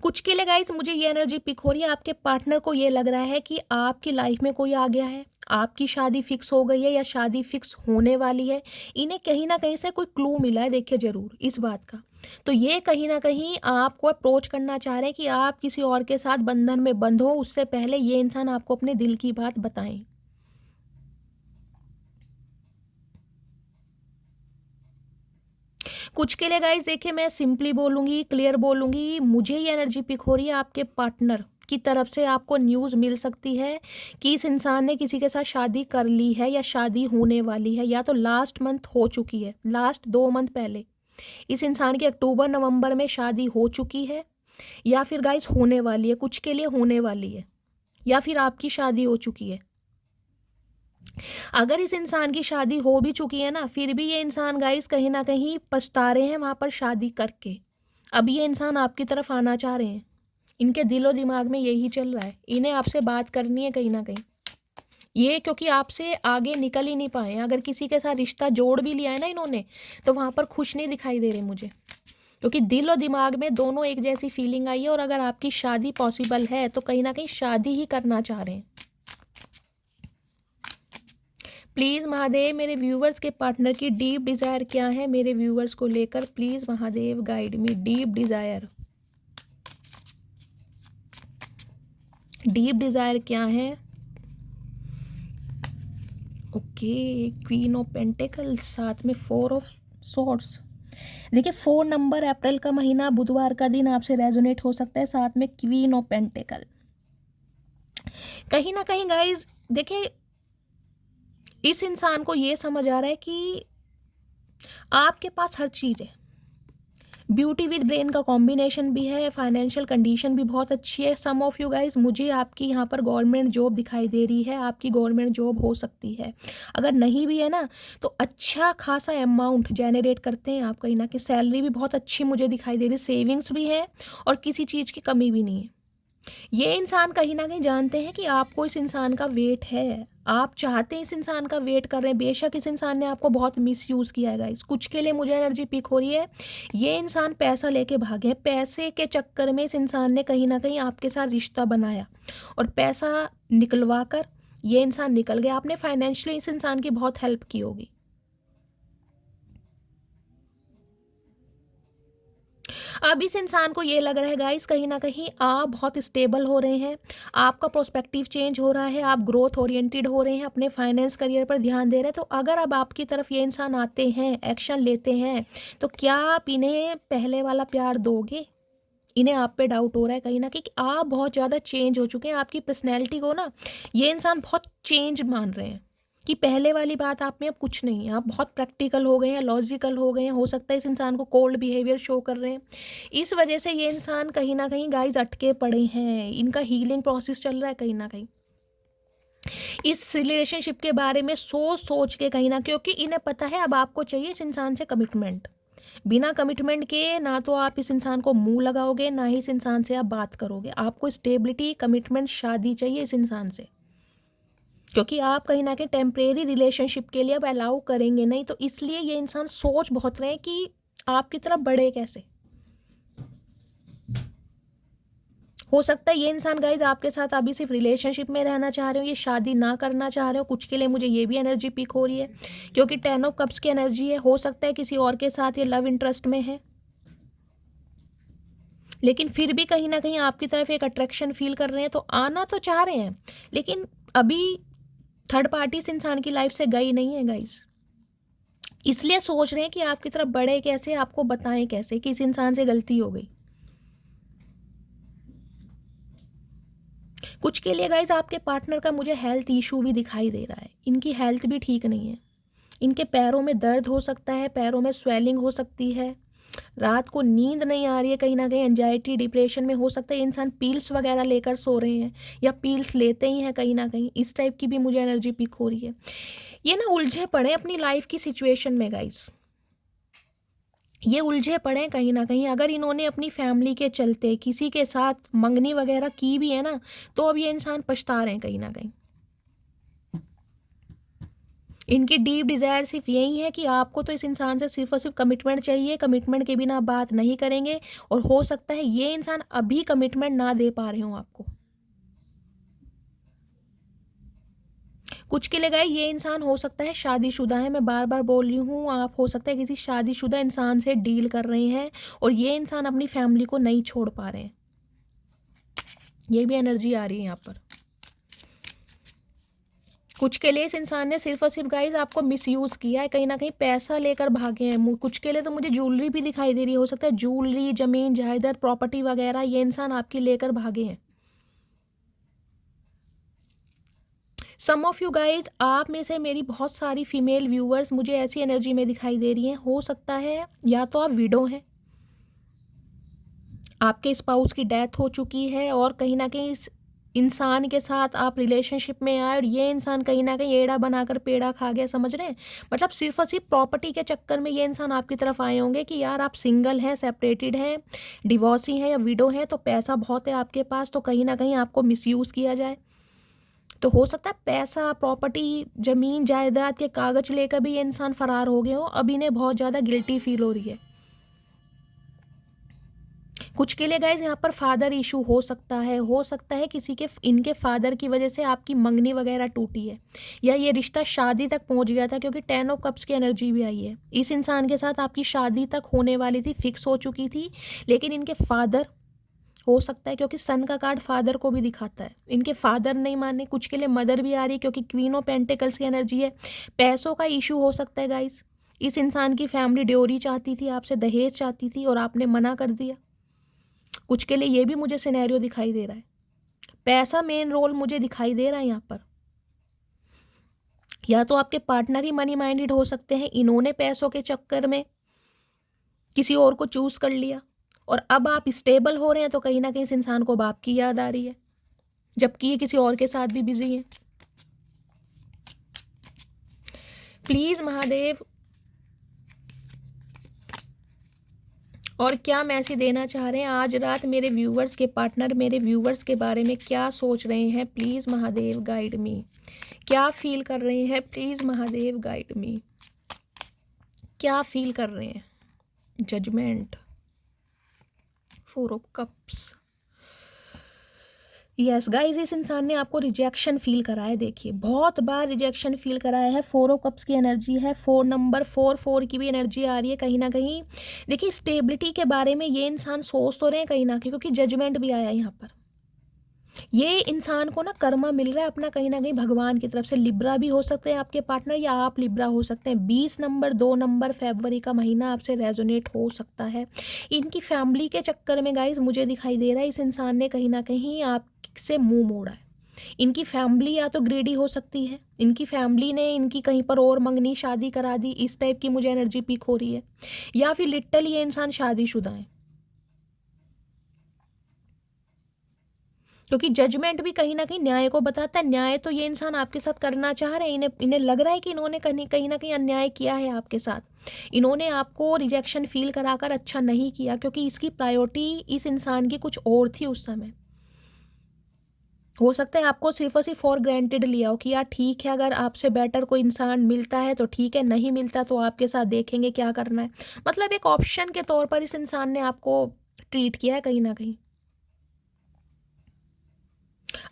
कुछ के लिए गाइस मुझे ये एनर्जी पिक हो रही है, आपके पार्टनर को ये लग रहा है कि आपकी लाइफ में कोई आ गया है, आपकी शादी फिक्स हो गई है या शादी फिक्स होने वाली है। इन्हें कहीं ना कहीं से कोई क्लू मिला है, देखिए जरूर इस बात का। तो ये कहीं ना कहीं आपको अप्रोच करना चाह रहे हैं कि आप किसी और के साथ बंधन में बंध हो, उससे पहले ये इंसान आपको अपने दिल की बात बताएं। कुछ के लिए गाइस देखिए, मैं सिंपली बोलूँगी, क्लियर बोलूँगी, मुझे ये एनर्जी पिक हो रही है, आपके पार्टनर की तरफ से आपको न्यूज़ मिल सकती है कि इस इंसान ने किसी के साथ शादी कर ली है या शादी होने वाली है, या तो लास्ट मंथ हो चुकी है, लास्ट 2 मंथ पहले इस इंसान की अक्टूबर नवंबर में शादी हो चुकी है, या फिर गाइस होने वाली है। कुछ के लिए होने वाली है, या फिर आपकी शादी हो चुकी है। अगर इस इंसान की शादी हो भी चुकी है ना, फिर भी ये इंसान गाइस कहीं ना कहीं पछता रहे हैं वहाँ पर शादी करके। अब ये इंसान आपकी तरफ आना चाह रहे हैं। इनके दिलो दिमाग में यही चल रहा है, इन्हें आपसे बात करनी है कहीं ना कहीं। ये क्योंकि आपसे आगे निकल ही नहीं पाए हैं। अगर किसी के साथ रिश्ता जोड़ भी लिया है ना इन्होंने, तो वहाँ पर खुश नहीं दिखाई दे रहे मुझे, क्योंकि दिल और दिमाग में दोनों एक जैसी फीलिंग आई है। और अगर आपकी शादी पॉसिबल है तो कहीं ना कहीं शादी ही करना चाह रहे हैं। प्लीज़ महादेव, मेरे व्यूवर्स के पार्टनर की डीप डिज़ायर क्या है मेरे व्यूवर्स को लेकर, please Mahadev guide me. Deep desire, deep desire क्या है। ओके, क्वीन ऑफ पेंटिकल्स, साथ में 4 ऑफ सॉर्ड्स, देखिए 4 नंबर अप्रैल का महीना, बुधवार का दिन आपसे रेजोनेट हो सकता है, साथ में क्वीन ऑफ पेंटिकल। कहीं ना कहीं गाइज देखिए, इस इंसान को ये समझ आ रहा है कि आपके पास हर चीज़ है, ब्यूटी विद ब्रेन का कॉम्बिनेशन भी है, फाइनेंशियल कंडीशन भी बहुत अच्छी है। सम ऑफ यू गाइज, मुझे आपकी यहाँ पर गवर्नमेंट जॉब दिखाई दे रही है, आपकी गवर्नमेंट जॉब हो सकती है। अगर नहीं भी है ना तो अच्छा खासा अमाउंट जनरेट करते हैं आप, कहीं ना कहीं सैलरी भी बहुत अच्छी मुझे दिखाई दे रही है, सेविंग्स भी है और किसी चीज़ की कमी भी नहीं है। ये इंसान कहीं ना कहीं जानते हैं कि आपको इस इंसान का वेट है, आप चाहते हैं इस इंसान का वेट कर रहे हैं। बेशक इस इंसान ने आपको बहुत मिसयूज़ किया है गाइस, कुछ के लिए मुझे एनर्जी पिक हो रही है। ये इंसान पैसा लेके भागे हैं, पैसे के चक्कर में इस इंसान ने कहीं ना कहीं आपके साथ रिश्ता बनाया और पैसा निकलवा कर ये इंसान निकल गया। आपने फाइनेंशियली इस इंसान की बहुत हेल्प की होगी। अब इस इंसान को ये लग रहा है गाइस, कहीं ना कहीं आप बहुत स्टेबल हो रहे हैं, आपका प्रोस्पेक्टिव चेंज हो रहा है, आप ग्रोथ ओरिएंटेड हो रहे हैं, अपने फाइनेंस करियर पर ध्यान दे रहे हैं। तो अगर अब आपकी तरफ ये इंसान आते हैं, एक्शन लेते हैं, तो क्या आप इन्हें पहले वाला प्यार दोगे? इन्हें आप पे डाउट हो रहा है कहीं ना कहीं कि आप बहुत ज़्यादा चेंज हो चुके हैं, आपकी पर्सनैलिटी को ना ये इंसान बहुत चेंज मान रहे हैं कि पहले वाली बात आप में अब कुछ नहीं है, आप बहुत प्रैक्टिकल हो गए हैं, लॉजिकल हो गए हैं। हो सकता है इस इंसान को कोल्ड बिहेवियर शो कर रहे हैं, इस वजह से ये इंसान कहीं ना कहीं गाइस अटके पड़े हैं। इनका हीलिंग प्रोसेस चल रहा है कहीं ना कहीं, इस रिलेशनशिप के बारे में सोच सोच के कहीं ना, क्योंकि इन्हें पता है अब आपको चाहिए इस इंसान से कमिटमेंट। बिना कमिटमेंट के ना तो आप इस इंसान को मुंह लगाओगे, ना ही इस इंसान से आप बात करोगे। आपको स्टेबिलिटी, कमिटमेंट, शादी चाहिए इस इंसान से, क्योंकि आप कहीं ना कहीं टेम्परेरी रिलेशनशिप के लिए अब अलाउ करेंगे नहीं। तो इसलिए ये इंसान सोच बहुत रहे हैं कि आपकी तरफ बढ़े कैसे। हो सकता है ये इंसान गाइज आपके साथ अभी सिर्फ रिलेशनशिप में रहना चाह रहे हो, ये शादी ना करना चाह रहे हो। कुछ के लिए मुझे ये भी एनर्जी पिक हो रही है, क्योंकि 10 ऑफ कप्स की एनर्जी है। हो सकता है किसी और के साथ ये लव इंटरेस्ट में है, लेकिन फिर भी कहीं ना कहीं आपकी तरफ एक अट्रैक्शन फील कर रहे हैं। तो आना तो चाह रहे हैं, लेकिन अभी थर्ड पार्टी इस इंसान की लाइफ से गई नहीं है गाइज, इसलिए सोच रहे हैं कि आपकी तरफ बढ़े कैसे, आपको बताएं कैसे कि इस इंसान से गलती हो गई। कुछ के लिए गाइज आपके पार्टनर का मुझे हेल्थ इशू भी दिखाई दे रहा है, इनकी हेल्थ भी ठीक नहीं है। इनके पैरों में दर्द हो सकता है, पैरों में स्वेलिंग हो सकती है, रात को नींद नहीं आ रही है, कहीं ना कहीं एंजाइटी, डिप्रेशन में। हो सकता है इंसान पील्स वगैरह लेकर सो रहे हैं या पील्स लेते ही हैं कहीं ना कहीं, इस टाइप की भी मुझे एनर्जी पिक हो रही है। ये ना उलझे पड़े अपनी लाइफ की सिचुएशन में गाइज, ये उलझे पड़े कहीं ना कहीं। अगर इन्होंने अपनी फैमिली के चलते किसी के साथ मंगनी वगैरह की भी है ना, तो अब ये इंसान पछता रहे हैं कहीं ना कहीं। इनकी डीप डिज़ायर सिर्फ यही है कि आपको तो इस इंसान से सिर्फ और सिर्फ कमिटमेंट चाहिए, कमिटमेंट के बिना बात नहीं करेंगे। और हो सकता है ये इंसान अभी कमिटमेंट ना दे पा रहे हो आपको। कुछ के लिए गए ये इंसान हो सकता है शादीशुदा है, मैं बार बार बोल रही हूँ, आप हो सकता है किसी शादीशुदा इंसान से डील कर रहे हैं और ये इंसान अपनी फैमिली को नहीं छोड़ पा रहे हैं। ये भी एनर्जी आ रही है यहाँ पर। कुछ के लिए इस इंसान ने सिर्फ और सिर्फ गाइज आपको मिसयूज़ किया है, कहीं ना कहीं पैसा लेकर भागे हैं। कुछ के लिए तो मुझे ज्वेलरी भी दिखाई दे रही है, हो सकता है ज्वेलरी, जमीन जायदाद, प्रॉपर्टी वगैरह ये इंसान आपकी लेकर भागे हैं। सम ऑफ यू गाइज, आप में से मेरी बहुत सारी फीमेल व्यूअर्स मुझे ऐसी एनर्जी में दिखाई दे रही हैं। हो सकता है या तो आप विडो हैं, आपके स्पाउस की डेथ हो चुकी है और कहीं ना कहीं इस इंसान के साथ आप रिलेशनशिप में आए और ये इंसान कहीं ना कहीं एड़ा बनाकर पेड़ा खा गया, समझ रहे हैं। मतलब सिर्फ और सिर्फ प्रॉपर्टी के चक्कर में ये इंसान आपकी तरफ आए होंगे कि यार आप सिंगल हैं, सेपरेटेड हैं, डिवोर्सी हैं या विडो हैं, तो पैसा बहुत है आपके पास, तो कहीं ना कहीं आपको मिसयूज़ किया जाए। तो हो सकता है पैसा, प्रॉपर्टी, ज़मीन जायदाद के कागज लेकर भी ये इंसान फरार हो गए हो। अब इन्हें बहुत ज़्यादा गिल्टी फील हो रही है। कुछ के लिए गाइज यहाँ पर फादर इशू हो सकता है, हो सकता है किसी के इनके फादर की वजह से आपकी मंगनी वगैरह टूटी है या ये रिश्ता शादी तक पहुँच गया था, क्योंकि 10 ऑफ कप्स की एनर्जी भी आई है। इस इंसान के साथ आपकी शादी तक होने वाली थी, फिक्स हो चुकी थी, लेकिन इनके फादर हो सकता है, क्योंकि सन का कार्ड फादर को भी दिखाता है, इनके फादर नहीं माने। कुछ के लिए मदर भी आ रही है, क्योंकि क्वीन ऑफ पेंटिकल्स की एनर्जी है। पैसों का इशू हो सकता है गाइस, इस इंसान की फैमिली ड्योरी चाहती थी, आपसे दहेज चाहती थी और आपने मना कर दिया। कुछ के लिए ये भी मुझे सिनेरियो दिखाई दे रहा है। पैसा मेन रोल मुझे दिखाई दे रहा है यहाँ पर। या तो आपके पार्टनर ही मनी माइंडेड हो सकते हैं, इन्होंने पैसों के चक्कर में किसी और को चूज कर लिया और अब आप स्टेबल हो रहे हैं तो कहीं ना कहीं इस इंसान को बाप की याद आ रही है, जबकि ये किसी और के साथ भी बिजी है। प्लीज महादेव, और क्या मैसेज देना चाह रहे हैं आज रात मेरे व्यूवर्स के पार्टनर, मेरे व्यूवर्स के बारे में क्या सोच रहे हैं? Please Mahadev guide me. क्या फील कर रहे हैं? Please Mahadev guide me. क्या फील कर रहे हैं? Judgement, 4 of cups. Yes guys, इस इंसान ने आपको रिजेक्शन फील करा है। देखिए बहुत बार रिजेक्शन फील कराया है। 4 ऑफ कप्स की एनर्जी है, 4 नंबर 4 की भी एनर्जी आ रही है कहीं ना कहीं। देखिए स्टेबिलिटी के बारे में ये इंसान सोच तो रहे हैं कहीं ना कहीं, क्योंकि जजमेंट भी आया यहाँ पर। ये इंसान को ना कर्मा मिल रहा है अपना कहीं ना कहीं भगवान की तरफ से। लिब्रा भी हो सकते हैं आपके पार्टनर, या आप लिब्रा हो सकते हैं। 20 नंबर 2 नंबर फरवरी का महीना आपसे रेजोनेट हो सकता है। इनकी फैमिली के चक्कर में गाइज मुझे दिखाई दे रहा है इस इंसान ने कहीं ना कहीं आपसे मुंह मोड़ा है। इनकी फैमिली या तो ग्रेडी हो सकती है, इनकी फैमिली ने इनकी कहीं पर और मंगनी शादी करा दी, इस टाइप की मुझे एनर्जी पिक हो रही है। या फिर लिटरली ये इंसान शादीशुदा है, क्योंकि जजमेंट भी कहीं ना कहीं न्याय को बताता है। न्याय तो ये इंसान आपके साथ करना चाह रहे हैं। इन्हें लग रहा है कि इन्होंने कहीं ना कहीं अन्याय किया है आपके साथ। इन्होंने आपको रिजेक्शन फील कराकर अच्छा नहीं किया, क्योंकि इसकी प्रायोरिटी इस इंसान की कुछ और थी उस समय। हो सकता है आपको सिर्फ और सिर्फ फॉर ग्रांटेड लिया हो कि यार ठीक है, अगर आपसे बेटर कोई इंसान मिलता है तो ठीक है, नहीं मिलता तो आपके साथ देखेंगे क्या करना है। मतलब एक ऑप्शन के तौर पर इस इंसान ने आपको ट्रीट किया है कहीं ना कहीं।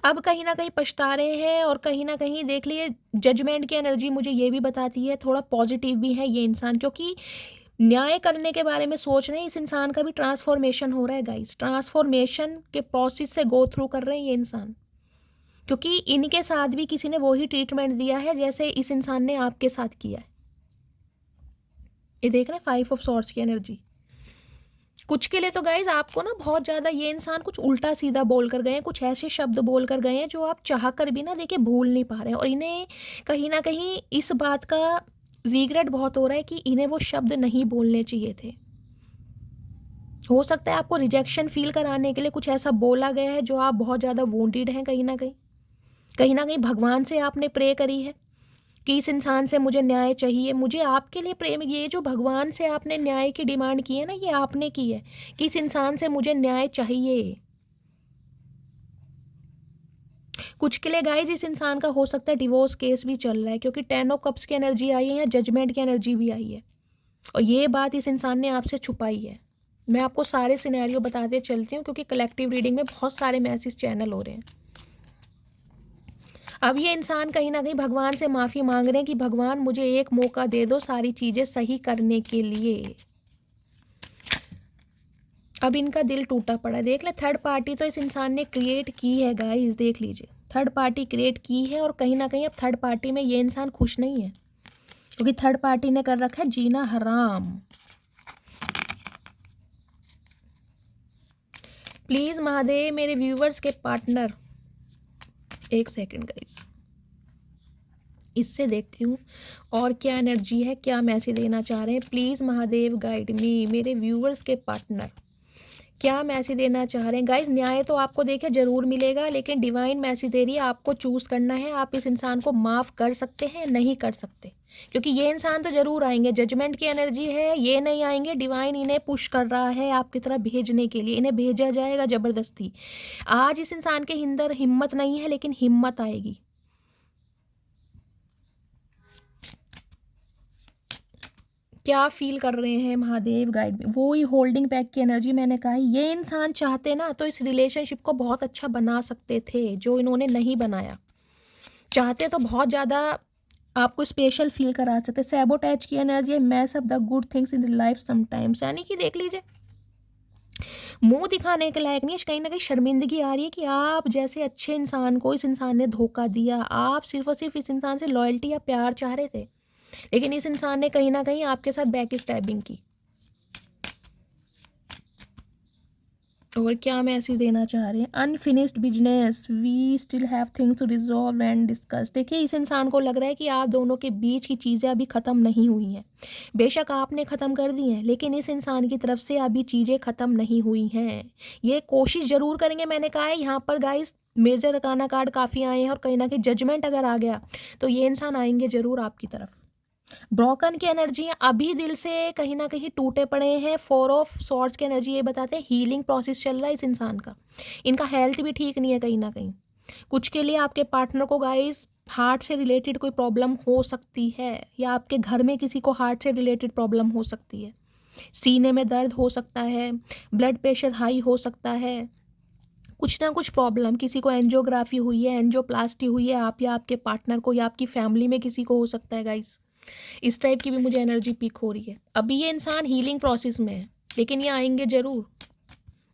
अब कहीं ना कहीं पछता रहे हैं, और कहीं ना कहीं देख लिए जजमेंट की एनर्जी मुझे ये भी बताती है थोड़ा पॉजिटिव भी है ये इंसान, क्योंकि न्याय करने के बारे में सोच रहे हैं। इस इंसान का भी ट्रांसफॉर्मेशन हो रहा है गाइस, ट्रांसफॉर्मेशन के प्रोसेस से गो थ्रू कर रहे हैं ये इंसान, क्योंकि इनके साथ भी किसी ने वही ट्रीटमेंट दिया है जैसे इस इंसान ने आपके साथ किया है। ये देख रहे हैं 5 ऑफ सॉर्ड्स की एनर्जी। कुछ के लिए तो गाइज आपको ना बहुत ज़्यादा ये इंसान कुछ उल्टा सीधा बोल कर गए हैं, कुछ ऐसे शब्द बोल कर गए हैं जो आप चाह कर भी ना देखिए भूल नहीं पा रहे हैं, और इन्हें कहीं ना कहीं इस बात का रिग्रेट बहुत हो रहा है कि इन्हें वो शब्द नहीं बोलने चाहिए थे। हो सकता है आपको रिजेक्शन फील कराने के लिए कुछ ऐसा बोला गया है जो आप बहुत ज़्यादा वोंटेड हैं कहीं ना कहीं भगवान से आपने प्रे करी है कि इस इंसान से मुझे न्याय चाहिए, मुझे आपके लिए प्रेम। ये जो भगवान से आपने न्याय की डिमांड की है ना, ये आपने की है कि इस इंसान से मुझे न्याय चाहिए। कुछ के लिए गाइज इस इंसान का हो सकता है डिवोर्स केस भी चल रहा है, क्योंकि 10 ऑफ कप्स की एनर्जी आई है, जजमेंट की एनर्जी भी आई है, और ये बात इस इंसान ने आपसे छुपाई है। मैं आपको सारे सिनेरियो बताते चलती हूँ, क्योंकि कलेक्टिव रीडिंग में बहुत सारे मैसेज चैनल हो रहे हैं। अब ये इंसान कहीं ना कहीं भगवान से माफ़ी मांग रहे हैं कि भगवान मुझे एक मौका दे दो सारी चीज़ें सही करने के लिए। अब इनका दिल टूटा पड़ा है। देख ले, थर्ड पार्टी तो इस इंसान ने क्रिएट की है गाइस, देख लीजिए थर्ड पार्टी क्रिएट की है, और कहीं ना कहीं अब थर्ड पार्टी में ये इंसान खुश नहीं है, क्योंकि थर्ड पार्टी ने कर रखा है जीना हराम। प्लीज़ महादेव मेरे व्यूवर्स के पार्टनर, एक सेकंड गाइस, इससे देखती हूँ और क्या एनर्जी है, क्या मैसेज देना चाह रहे हैं। प्लीज़ महादेव गाइड मी, मेरे व्यूवर्स के पार्टनर क्या मैसेज देना चाह रहे हैं। गाइज न्याय तो आपको देखे जरूर मिलेगा, लेकिन डिवाइन मैसेज दे रही है आपको चूज़ करना है। आप इस इंसान को माफ़ कर सकते हैं, नहीं कर सकते, क्योंकि ये इंसान तो ज़रूर आएंगे। जजमेंट की एनर्जी है, ये नहीं आएंगे। डिवाइन इन्हें पुश कर रहा है आपकी तरह भेजने के लिए, इन्हें भेजा जाएगा ज़बरदस्ती। आज इस इंसान के अंदर हिम्मत नहीं है, लेकिन हिम्मत आएगी। क्या फील कर रहे हैं महादेव गाइड में? वो ही होल्डिंग बैक की एनर्जी मैंने कहा, ये इंसान चाहते ना तो इस रिलेशनशिप को बहुत अच्छा बना सकते थे, जो इन्होंने नहीं बनाया। चाहते तो बहुत ज़्यादा आपको स्पेशल फील करा सकते। सैबोटैज की एनर्जी है, mess up the good things in the life sometimes, यानी कि देख लीजिए मुंह दिखाने के लायक नहीं, कहीं ना कहीं शर्मिंदगी आ रही है कि आप जैसे अच्छे इंसान को इस इंसान ने धोखा दिया। आप सिर्फ और सिर्फ इस इंसान से लॉयल्टी या प्यार चाह रहे थे, लेकिन इस इंसान ने कहीं ना कहीं आपके साथ बैक स्टैबिंग की। और क्या मैसेज देना चाह रहे हैं? Unfinished business, we still have things to resolve and discuss. देखिए, इस इंसान को लग रहा है कि आप दोनों के बीच की चीज़ें अभी ख़त्म नहीं हुई हैं। बेशक आपने ख़त्म कर दी हैं, लेकिन इस इंसान की तरफ से अभी चीज़ें ख़त्म नहीं हुई हैं। ये कोशिश ज़रूर करेंगे। मैंने कहा है यहाँ पर गाइस, मेजर अरकाना कार्ड काफ़ी आए हैं और कहीं ना कहीं जजमेंट अगर आ गया तो ये इंसान आएंगे ज़रूर आपकी तरफ। ब्रोकन की एनर्जी है, अभी दिल से कहीं ना कहीं टूटे पड़े हैं। 4 ऑफ सॉर्ड्स की एनर्जी ये बताते हैं हीलिंग प्रोसेस चल रहा है इस इंसान का। इनका हेल्थ भी ठीक नहीं है कहीं ना कहीं। कुछ के लिए आपके पार्टनर को गाइस हार्ट से रिलेटेड कोई प्रॉब्लम हो सकती है, या आपके घर में किसी को हार्ट से रिलेटेड प्रॉब्लम हो सकती है। सीने में दर्द हो सकता है, ब्लड प्रेशर हाई हो सकता है, कुछ ना कुछ प्रॉब्लम। किसी को एंजियोग्राफी हुई है, एंजियोप्लास्टी हुई है, आप या आपके पार्टनर को या आपकी फैमिली में किसी को हो सकता है गाइस। इस टाइप की भी मुझे एनर्जी पिक हो रही है। अभी ये इंसान हीलिंग प्रोसेस में है, लेकिन ये आएंगे ज़रूर,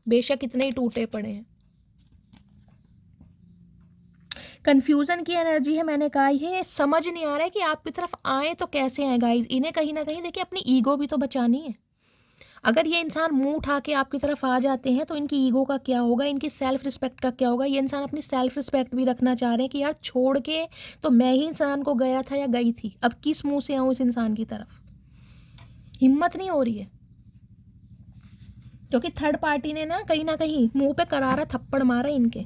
बेशक इतने ही टूटे पड़े हैं। कन्फ्यूज़न की एनर्जी है। मैंने कहा ये समझ नहीं आ रहा है कि आपकी तरफ आए तो कैसे आए गाइस। इन्हें कहीं ना कहीं देखिए अपनी ईगो भी तो बचानी है। अगर ये इंसान मुंह उठा के आपकी तरफ आ जाते हैं तो इनकी ईगो का क्या होगा, इनकी सेल्फ रिस्पेक्ट का क्या होगा। ये इंसान अपनी सेल्फ रिस्पेक्ट भी रखना चाह रहे हैं कि यार छोड़ के तो मैं ही इंसान को गया था या गई थी, अब किस मुंह से आऊँ इस इंसान की तरफ। हिम्मत नहीं हो रही है, क्योंकि थर्ड पार्टी ने ना कहीं मुंह पे करारा थप्पड़ मारा इनके।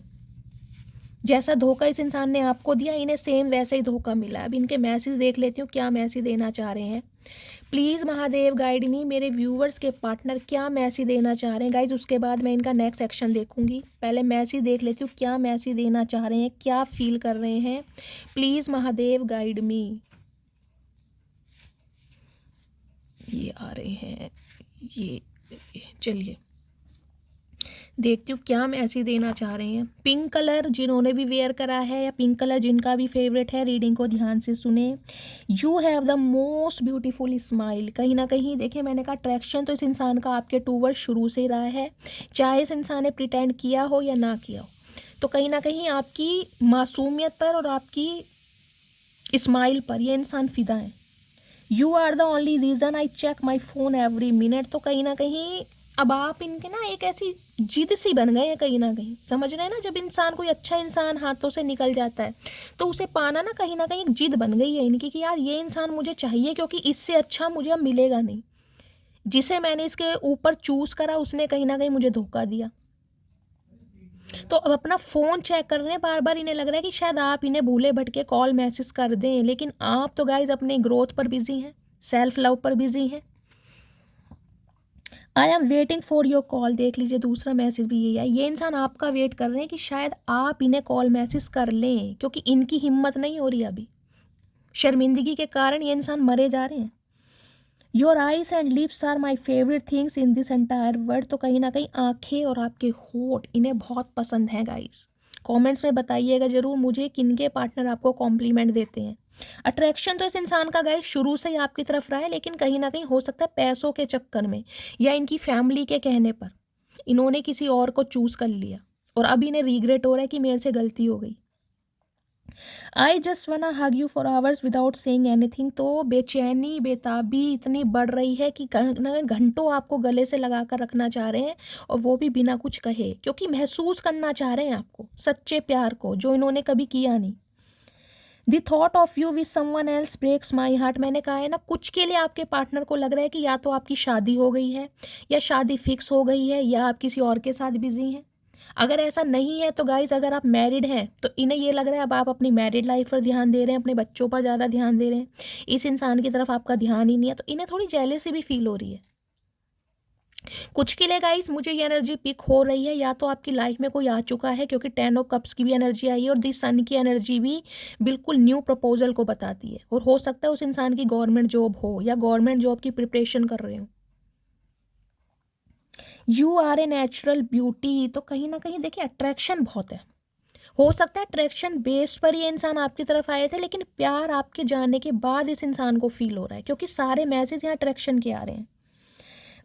जैसा धोखा इस इंसान ने आपको दिया, इन्हें सेम वैसा ही धोखा मिला। अब इनके मैसेज देख लेती हूँ क्या मैसेज देना चाह रहे हैं। प्लीज़ महादेव गाइड मी, मेरे व्यूवर्स के पार्टनर क्या मैसेज देना चाह रहे हैं गाइज। उसके बाद मैं इनका नेक्स्ट एक्शन देखूंगी। पहले मैसेज देख लेती हूँ क्या मैसेज देना चाह रहे हैं, क्या फील कर रहे हैं। प्लीज़ महादेव गाइड मी। ये आ रहे हैं, ये चलिए देखती हूँ क्या मैसेज देना चाह रहे हैं। पिंक कलर जिन्होंने भी वेयर करा है या पिंक कलर जिनका भी फेवरेट है, रीडिंग को ध्यान से सुने। You have the most beautiful smile. कहीं ना कहीं देखिए, मैंने कहा अट्रैक्शन तो इस इंसान का आपके टूवर्ड शुरू से ही रहा है, चाहे इस इंसान ने प्रिटेंड किया हो या ना किया हो। तो कहीं ना कहीं आपकी मासूमियत पर और आपकी स्माइल पर ये इंसान फिदा है। You are the only reason I check my phone every minute. तो कहीं ना कहीं अब आप इनके ना एक ऐसी जिद सी बन गए हैं कहीं ना कहीं। समझ रहे हैं ना, जब इंसान कोई अच्छा इंसान हाथों से निकल जाता है तो उसे पाना ना कहीं एक जिद बन गई है इनकी कि यार ये इंसान मुझे चाहिए, क्योंकि इससे अच्छा मुझे अब मिलेगा नहीं। जिसे मैंने इसके ऊपर चूज़ करा उसने कहीं ना कहीं मुझे धोखा दिया। तो अब अपना फ़ोन चेक कर रहे हैं बार बार। इन्हें लग रहा है कि शायद आप इन्हें भूले भटके कॉल मैसेज कर दें, लेकिन आप तो गाइज अपने ग्रोथ पर बिजी हैं, सेल्फ लव पर बिजी हैं। I am waiting for your call. देख लीजिए दूसरा मैसेज भी यही है। ये इंसान आपका वेट कर रहे हैं कि शायद आप इन्हें कॉल मैसेज कर लें, क्योंकि इनकी हिम्मत नहीं हो रही अभी। शर्मिंदगी के कारण ये इंसान मरे जा रहे हैं। Your eyes and lips are my favourite things in this entire world. तो कहीं ना कहीं आंखें और आपके होठ इन्हें बहुत पसंद हैं गाइस। कमेंट्स में बताइएगा ज़रूर मुझे किनके पार्टनर आपको कॉम्प्लीमेंट देते हैं। अट्रैक्शन तो इस इंसान का गाइस शुरू से ही आपकी तरफ रहा है, लेकिन कहीं ना कहीं हो सकता है पैसों के चक्कर में या इनकी फैमिली के कहने पर इन्होंने किसी और को चूज़ कर लिया और अब इन्हें रिग्रेट हो रहा है कि मेरे से गलती हो गई। आई जस्ट वना hug you for hours without saying anything. तो बेचैनी बेताबी इतनी बढ़ रही है कि घंटों आपको गले से लगा कर रखना चाह रहे हैं, और वो भी बिना कुछ कहे, क्योंकि महसूस करना चाह रहे हैं आपको, सच्चे प्यार को जो इन्होंने कभी किया नहीं। The thought of you with someone else breaks my heart. मैंने कहा है ना, कुछ के लिए आपके पार्टनर को लग रहा है कि या तो आपकी शादी हो गई है या शादी फिक्स हो गई है या आप किसी और के साथ बिजी हैं। अगर ऐसा नहीं है तो गाइज, अगर आप मैरिड हैं तो इन्हें ये लग रहा है अब आप अपनी मैरिड लाइफ पर ध्यान दे रहे हैं, अपने बच्चों पर ज़्यादा ध्यान दे रहे हैं, इस इंसान की तरफ आपका ध्यान ही नहीं है। तो इन्हें थोड़ी जेलसी भी फील हो रही है। कुछ के लिए गाइस मुझे ये एनर्जी पिक हो रही है, या तो आपकी लाइफ में कोई आ चुका है, क्योंकि 10 ऑफ कप्स की भी एनर्जी आई है और दी सन की एनर्जी भी बिल्कुल न्यू प्रपोजल को बताती है। और हो सकता है उस इंसान की गवर्नमेंट जॉब हो या गवर्नमेंट जॉब की प्रिपरेशन कर रहे हो। You are a natural beauty. तो कहीं ना कहीं देखिए अट्रैक्शन बहुत है। हो सकता है अट्रैक्शन बेस पर ये इंसान आपकी तरफ आए थे, लेकिन प्यार आपके जाने के बाद इस इंसान को फील हो रहा है, क्योंकि सारे मैसेज यहाँ अट्रैक्शन के आ रहे हैं।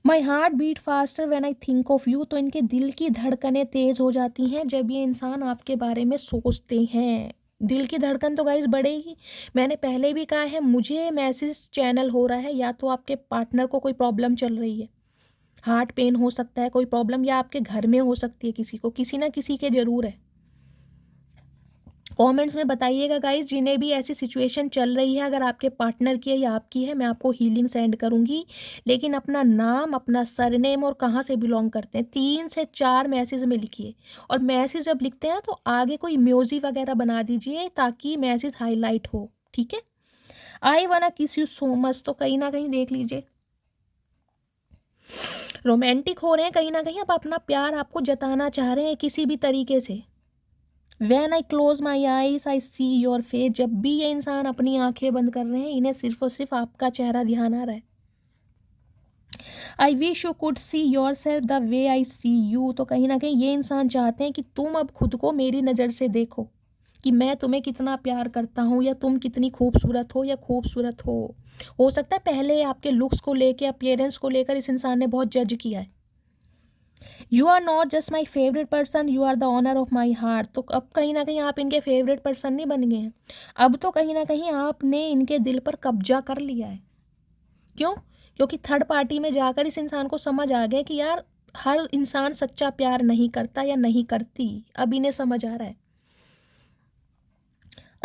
My heart beat faster when I think of you. तो इनके दिल की धड़कनें तेज़ हो जाती हैं जब ये इंसान आपके बारे में सोचते हैं। दिल की धड़कन तो गाइस बढ़ेगी। मैंने पहले भी कहा है, मुझे मैसेज चैनल हो रहा है, या तो आपके पार्टनर को कोई प्रॉब्लम चल रही है, हार्ट पेन हो सकता है, कोई प्रॉब्लम, या आपके घर में हो सकती है, किसी को, किसी ना किसी के जरूर है। कमेंट्स में बताइएगा गाइस, जिन्हें भी ऐसी सिचुएशन चल रही है, अगर आपके पार्टनर की है या आपकी है, मैं आपको हीलिंग सेंड करूंगी। लेकिन अपना नाम, अपना सरनेम और कहाँ से बिलोंग करते हैं 3 से 4 मैसेज में लिखिए। और मैसेज जब लिखते हैं तो आगे कोई म्यूजिक वगैरह बना दीजिए ताकि मैसेज हाईलाइट हो, ठीक है। आई वाना किस यू सो मच, तो कहीं ना कहीं देख लीजिए रोमांटिक हो रहे हैं, कहीं ना कहीं अब अपना प्यार आपको जताना चाह रहे हैं किसी भी तरीके से। When I close my eyes, I see your face। जब भी ये इंसान अपनी आंखें बंद कर रहे हैं, इन्हें सिर्फ और सिर्फ आपका चेहरा ध्यान आ रहा है। I wish you could see yourself the way I see you। तो कहीं ना कहीं ये इंसान चाहते हैं कि तुम अब खुद को मेरी नज़र से देखो कि मैं तुम्हें कितना प्यार करता हूँ, या तुम कितनी खूबसूरत हो या खूबसूरत हो सकता है पहले आपके लुक्स को लेकर, अपीयरेंस को लेकर इस इंसान ने बहुत जज किया है। You are not just my favourite person, you are the honour of my heart. तो अब कहीं ना कहीं आप इनके फेवरेट पर्सन नहीं बन गए हैं, अब तो कहीं ना कहीं आपने इनके दिल पर कब्जा कर लिया है। क्यों? क्योंकि थर्ड पार्टी में जाकर इस इंसान को समझ आ गया कि यार हर इंसान सच्चा प्यार नहीं करता या नहीं करती, अब इन्हें समझ आ रहा है।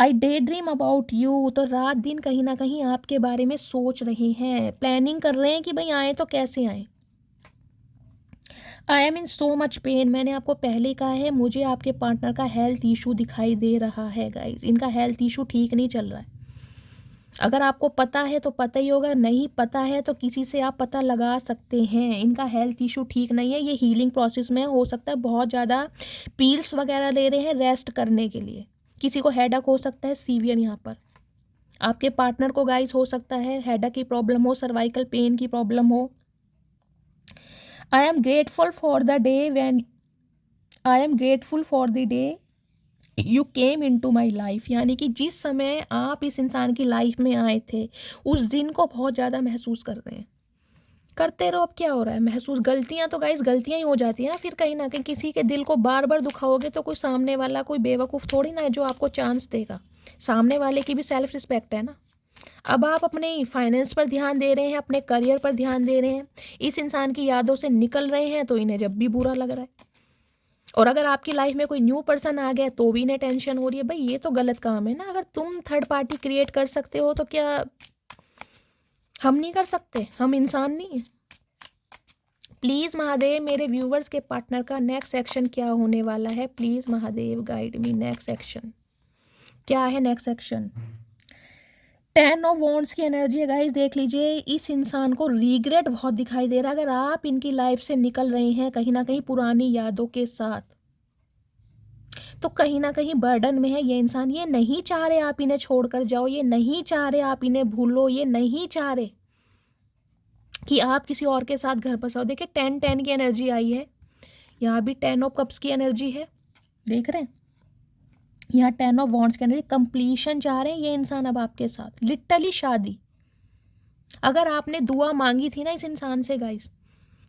आई डे ड्रीम अबाउट यू। तो रात दिन कहीं ना कहीं आपके बारे में सोच रहे हैं, प्लानिंग कर रहे हैं कि भाई आए तो कैसे आए। I am in so much pain. मैंने आपको पहले कहा है, मुझे आपके पार्टनर का हेल्थ इशू दिखाई दे रहा है गाइज। इनका हेल्थ इशू ठीक नहीं चल रहा है। अगर आपको पता है तो पता ही होगा, नहीं पता है तो किसी से आप पता लगा सकते हैं। इनका हेल्थ इशू ठीक नहीं है, ये हीलिंग प्रोसेस में हो सकता है बहुत ज़्यादा पील्स वगैरह ले रहे हैं रेस्ट करने के लिए। किसी को हेडेक हो सकता है सीवियर, यहाँ पर आपके पार्टनर को गाइज हो सकता है हेडेक की प्रॉब्लम हो, सर्वाइकल पेन की प्रॉब्लम हो। I am grateful for the day when I am grateful for the day you came into my life। यानी कि जिस समय आप इस इंसान की लाइफ में आए थे, उस दिन को बहुत ज़्यादा महसूस कर रहे हैं। करते रहो, अब क्या हो रहा है महसूस। गलतियाँ तो गाइस गलतियाँ ही हो जाती है ना, फिर कहीं ना कहीं किसी के दिल को बार बार दुखाओगे तो कोई सामने वाला कोई बेवकूफ़ थोड़ी ना है जो आपको चांस देगा। सामने वाले की भी सेल्फ रिस्पेक्ट है ना। अब आप अपने फाइनेंस पर ध्यान दे रहे हैं, अपने करियर पर ध्यान दे रहे हैं, इस इंसान की यादों से निकल रहे हैं, तो इन्हें जब भी बुरा लग रहा है। और अगर आपकी लाइफ में कोई न्यू पर्सन आ गया तो भी इन्हें टेंशन हो रही है। भाई ये तो गलत काम है ना। अगर तुम थर्ड पार्टी क्रिएट कर सकते हो तो क्या हम नहीं कर सकते? हम इंसान नहीं है? प्लीज़ महादेव, मेरे व्यूवर्स के पार्टनर का नेक्स्ट सेक्शन क्या होने वाला है? Please Mahadev guide me. Next section क्या है? नेक्स्ट सेक्शन 10 ऑफ वॉन्ड्स की एनर्जी है गाइस। देख लीजिए, इस इंसान को रिग्रेट बहुत दिखाई दे रहा है। अगर आप इनकी लाइफ से निकल रहे हैं कहीं ना कहीं पुरानी यादों के साथ, तो कहीं ना कहीं बर्डन में है ये इंसान। ये नहीं चाह रहे आप इन्हें छोड़कर जाओ, ये नहीं चाह रहे आप इन्हें भूलो, ये नहीं चाह रहे कि आप किसी और के साथ घर बसाओ। देखिए 10-10 की एनर्जी आई है, यहाँ भी 10 ऑफ कप्स की एनर्जी है, देख रहे हैं। यहाँ 10 ऑफ वॉन्ड्स की एनर्जी, कंप्लीशन चाह रहे हैं ये इंसान अब आपके साथ, लिटरली शादी। अगर आपने दुआ मांगी थी ना इस इंसान से गाइस,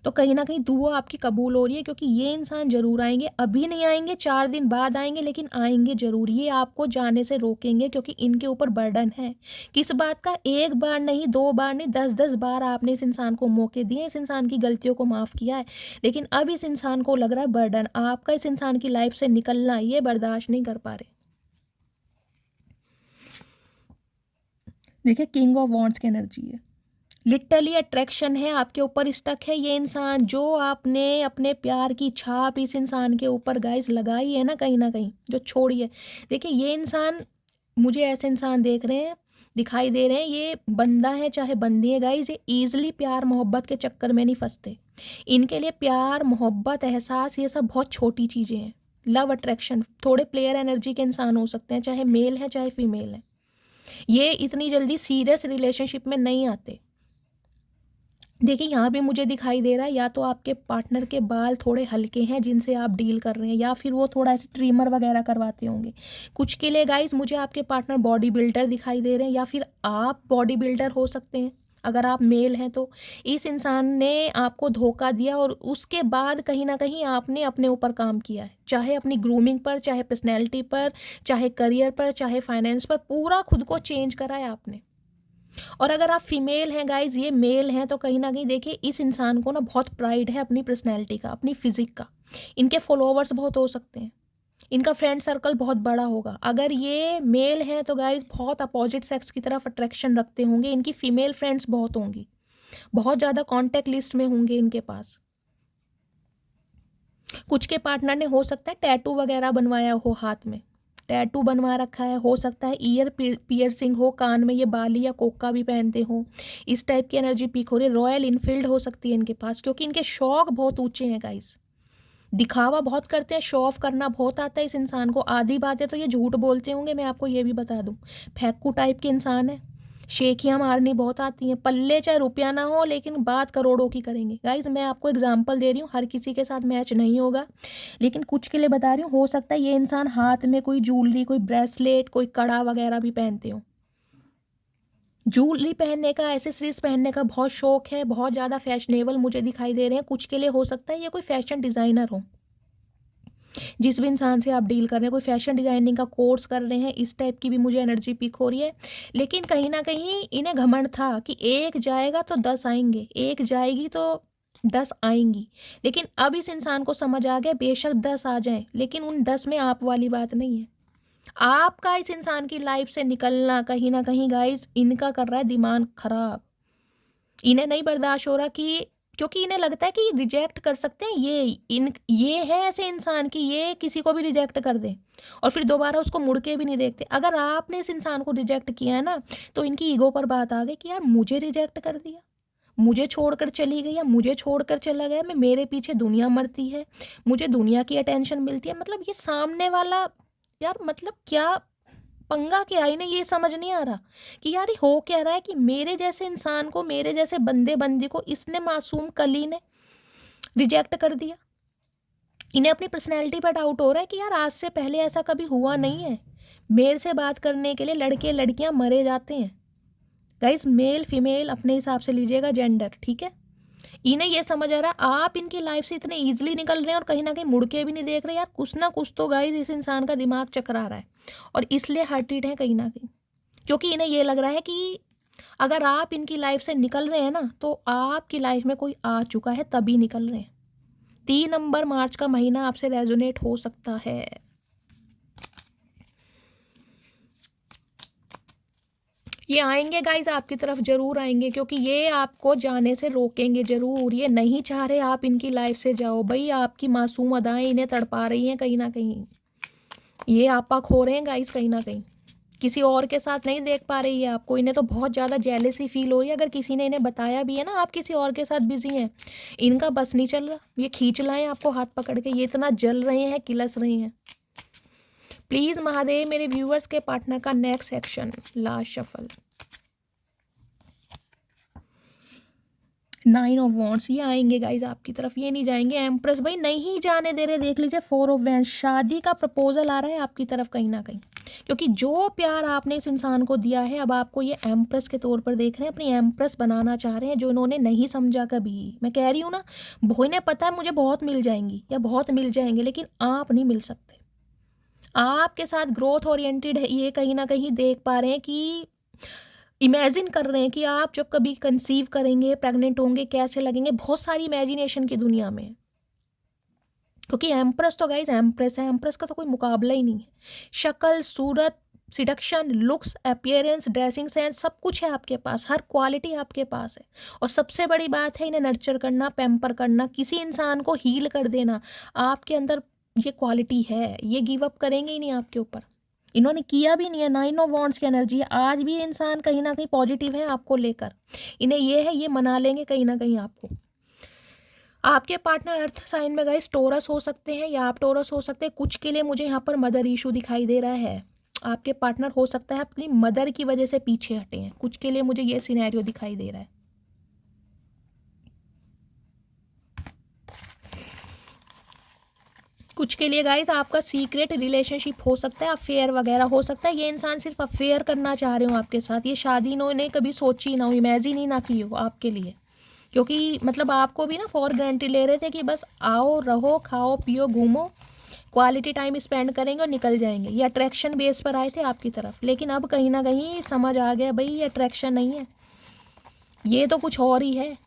तो कहीं ना कहीं दुआ आपकी कबूल हो रही है, क्योंकि ये इंसान जरूर आएंगे। अभी नहीं आएंगे, 4 दिन बाद आएंगे, लेकिन आएंगे जरूर। ये आपको जाने से रोकेंगे क्योंकि इनके ऊपर बर्डन है। किस बात का? 1 बार नहीं, 2 बार नहीं, 10-10 बार आपने इस इंसान को मौके दिए, इस इंसान की गलतियों को माफ़ किया है, लेकिन अब इस इंसान को लग रहा है बर्डन आपका इस इंसान की लाइफ से निकलना, ये बर्दाश्त नहीं कर पा रहे। देखिए किंग ऑफ वॉन्ड्स की एनर्जी है, लिटरली अट्रैक्शन है, आपके ऊपर स्टक है ये इंसान। जो आपने अपने प्यार की छाप इस इंसान के ऊपर गाइस लगाई है ना कहीं जो छोड़ी है। देखिए ये इंसान, मुझे ऐसे इंसान देख रहे हैं, दिखाई दे रहे हैं, ये बंदा है चाहे बंदी है गाइस, ये ईजिली प्यार मोहब्बत के चक्कर में नहीं फंसते। इनके लिए प्यार मोहब्बत एहसास ये सब बहुत छोटी चीज़ें हैं। लव अट्रैक्शन, थोड़े प्लेयर एनर्जी के इंसान हो सकते हैं, चाहे मेल है चाहे फीमेल है। ये इतनी जल्दी सीरियस रिलेशनशिप में नहीं आते। देखिए यहाँ भी मुझे दिखाई दे रहा है, या तो आपके पार्टनर के बाल थोड़े हल्के हैं जिनसे आप डील कर रहे हैं, या फिर वो थोड़ा ऐसे ट्रिमर वगैरह करवाते होंगे। कुछ के लिए गाइस मुझे आपके पार्टनर बॉडी बिल्डर दिखाई दे रहे हैं, या फिर आप बॉडी बिल्डर हो सकते हैं। अगर आप मेल हैं तो इस इंसान ने आपको धोखा दिया और उसके बाद कहीं ना कहीं आपने अपने ऊपर काम किया है, चाहे अपनी ग्रूमिंग पर, चाहे पर्सनैलिटी पर, चाहे करियर पर, चाहे फाइनेंस पर, पूरा खुद को चेंज करा है आपने। और अगर आप फीमेल हैं गाइज, ये मेल हैं, तो कहीं ना कहीं देखिए इस इंसान को ना बहुत प्राइड है अपनी पर्सनैलिटी का, अपनी फिजिक का। इनके फॉलोअर्स बहुत हो सकते हैं, इनका फ्रेंड सर्कल बहुत बड़ा होगा। अगर ये मेल हैं तो गाइज बहुत अपोजिट सेक्स की तरफ अट्रैक्शन रखते होंगे, इनकी फीमेल फ्रेंड्स बहुत होंगी, बहुत ज़्यादा कॉन्टैक्ट लिस्ट में होंगे इनके पास। कुछ के पार्टनर ने हो सकता है टैटू वगैरह बनवाया हो, हाथ में टैटू बनवा रखा है, हो सकता है ईयर पियर्सिंग हो, कान में ये बाली या कोका भी पहनते हो, इस टाइप की एनर्जी पीक हो रही है। रॉयल इनफील्ड हो सकती है इनके पास, क्योंकि इनके शौक बहुत ऊंचे हैं गाइस, दिखावा बहुत करते हैं, शो ऑफ करना बहुत आता है इस इंसान को। आधी बातें तो ये झूठ बोलते होंगे, मैं आपको ये भी बता दूं, फैक्कू टाइप के इंसान है, शेखियाँ मारनी बहुत आती हैं, पल्ले चाहे रुपया ना हो लेकिन बात करोड़ों की करेंगे। गाइज मैं आपको एग्जांपल दे रही हूँ, हर किसी के साथ मैच नहीं होगा, लेकिन कुछ के लिए बता रही हूँ। हो सकता है ये इंसान हाथ में कोई ज्वेलरी, कोई ब्रेसलेट, कोई कड़ा वगैरह भी पहनते हो। ज्वेलरी पहनने का, एसेसरीज पहनने का बहुत शौक है, बहुत ज़्यादा फैशनेबल मुझे दिखाई दे रहे हैं। कुछ के लिए हो सकता है ये कोई फैशन डिज़ाइनर हो, जिस भी इंसान से आप डील कर रहे हैं, कोई फैशन डिज़ाइनिंग का कोर्स कर रहे हैं, इस टाइप की भी मुझे एनर्जी पिक हो रही है। लेकिन कहीं ना कहीं इन्हें घमंड था कि एक जाएगा तो 10 आएंगे, एक जाएगी तो 10 आएंगी। लेकिन अब इस इंसान को समझ आ गया, बेशक 10 आ जाएं, लेकिन उन 10 में आप वाली बात नहीं है। आपका इस इंसान की लाइफ से निकलना कहीं ना कहीं गाइस इनका कर रहा है दिमाग खराब। इन्हें नहीं बर्दाश्त हो रहा कि, क्योंकि इन्हें लगता है कि रिजेक्ट कर सकते हैं ये है ऐसे इंसान कि ये किसी को भी रिजेक्ट कर दे और फिर दोबारा उसको मुड़ के भी नहीं देखते। अगर आपने इस इंसान को रिजेक्ट किया है ना, तो इनकी ईगो पर बात आ गई कि यार मुझे रिजेक्ट कर दिया, मुझे छोड़कर चली गई या मुझे छोड़कर चला गया, मैं मेरे पीछे दुनिया मरती है, मुझे दुनिया की अटेंशन मिलती है। मतलब ये सामने वाला यार, मतलब क्या पंगा क्या है, इन्हें ये समझ नहीं आ रहा कि यार ये हो क्या रहा है कि मेरे जैसे इंसान को, मेरे जैसे बंदे बंदी को इसने, मासूम कली ने रिजेक्ट कर दिया। इन्हें अपनी पर्सनैलिटी पर डाउट हो रहा है कि यार आज से पहले ऐसा कभी हुआ नहीं है, मेरे से बात करने के लिए लड़के लड़कियां मरे जाते हैं। गाइस मेल फीमेल अपने हिसाब से लीजिएगा जेंडर, ठीक है। इन्हें ये समझ आ रहा है आप इनकी लाइफ से इतने ईजिली निकल रहे हैं और कहीं ना कहीं मुड़ के भी नहीं देख रहे। यार कुछ ना कुछ तो गाइस इस इंसान का दिमाग चकरा रहा है और इसलिए हर्टेड है कहीं ना कहीं, क्योंकि इन्हें ये लग रहा है कि अगर आप इनकी लाइफ से निकल रहे हैं ना, तो आपकी लाइफ में कोई आ चुका है तभी निकल रहे हैं। 3 नंबर मार्च का महीना आपसे रेजोनेट हो सकता है। ये आएंगे गाइज, आपकी तरफ जरूर आएंगे, क्योंकि ये आपको जाने से रोकेंगे जरूर। ये नहीं चाह रहे आप इनकी लाइफ से जाओ भाई, आपकी मासूम अदाएं इन्हें तड़पा रही हैं कहीं ना कहीं। ये आपा खो रहे हैं गाइज कहीं ना कहीं, किसी और के साथ नहीं देख पा रही है आपको। इन्हें तो बहुत ज़्यादा जेलसी फील हो रही है, अगर किसी ने इन्हें बताया भी है ना आप किसी और के साथ बिजी हैं, इनका बस नहीं चल रहा, ये खींच लाएं आपको हाथ पकड़ के, ये इतना जल रहे हैं, किलस रहे हैं। प्लीज़ महादेव मेरे व्यूअर्स के पार्टनर का next section, last shuffle. 9 of wands, ये आएंगे गाइज आपकी तरफ, ये नहीं जाएंगे। एम्प्रेस भाई नहीं जाने दे रहे, देख लीजिए 4 ऑफ वैंड्स, शादी का प्रपोजल आ रहा है आपकी तरफ कहीं ना कहीं, क्योंकि जो प्यार आपने इस इंसान को दिया है, अब आपको ये एम्प्रेस के तौर पर देख रहे हैं, अपनी एम्प्रेस बनाना चाह रहे हैं, जो इन्होंने नहीं समझा कभी। मैं कह रही हूँ ना, इन्हें पता है मुझे बहुत मिल जाएंगी या बहुत मिल जाएंगे, लेकिन आप नहीं मिल सकते। आपके साथ ग्रोथ ओरिएंटेड है, ये कहीं ना कहीं देख पा रहे हैं कि इमेजिन कर रहे हैं कि आप जब कभी कंसीव करेंगे, प्रेग्नेंट होंगे, कैसे लगेंगे, बहुत सारी इमेजिनेशन की दुनिया में। क्योंकि एम्प्रेस तो गाइज एम्प्रेस है, एम्प्रेस का तो कोई मुकाबला ही नहीं है। शक्ल, सूरत, seduction, looks, appearance, dressing sense, सब कुछ है आपके पास, हर क्वालिटी आपके पास है। और सबसे बड़ी बात है इन्हें नर्चर करना, पैम्पर करना, किसी इंसान को हील कर देना। आपके अंदर ये क्वालिटी है, ये गिव अप करेंगे ही नहीं आपके ऊपर। इन्होंने किया भी नहीं है, 9 ऑफ वॉन्ड्स की एनर्जी है। आज भी ये इंसान कहीं ना कहीं पॉजिटिव है आपको लेकर, इन्हें ये है, ये मना लेंगे कहीं ना कहीं आपको। आपके पार्टनर अर्थ साइन में गाइस टोरस हो सकते हैं या आप टोरस हो सकते हैं। कुछ के लिए मुझे यहाँ पर मदर इशू दिखाई दे रहा है, आपके पार्टनर हो सकता है अपनी मदर की वजह से पीछे हटे हैं, कुछ के लिए मुझे ये सिनेरियो दिखाई दे रहा है। कुछ के लिए गाइस आपका सीक्रेट रिलेशनशिप हो सकता है, अफेयर वगैरह हो सकता है। ये इंसान सिर्फ अफेयर करना चाह रहे हो आपके साथ, ये शादी इन्होंने कभी सोची ना हो, इमेजिन ही ना की हो आपके लिए, क्योंकि मतलब आपको भी ना फॉर ग्रांटेड ले रहे थे कि बस आओ रहो खाओ पियो घूमो, क्वालिटी टाइम स्पेंड करेंगे और निकल जाएंगे। ये अट्रैक्शन बेस पर आए थे आपकी तरफ, लेकिन अब कहीं ना कहीं समझ आ गया भाई ये अट्रैक्शन नहीं है, ये तो कुछ और ही है।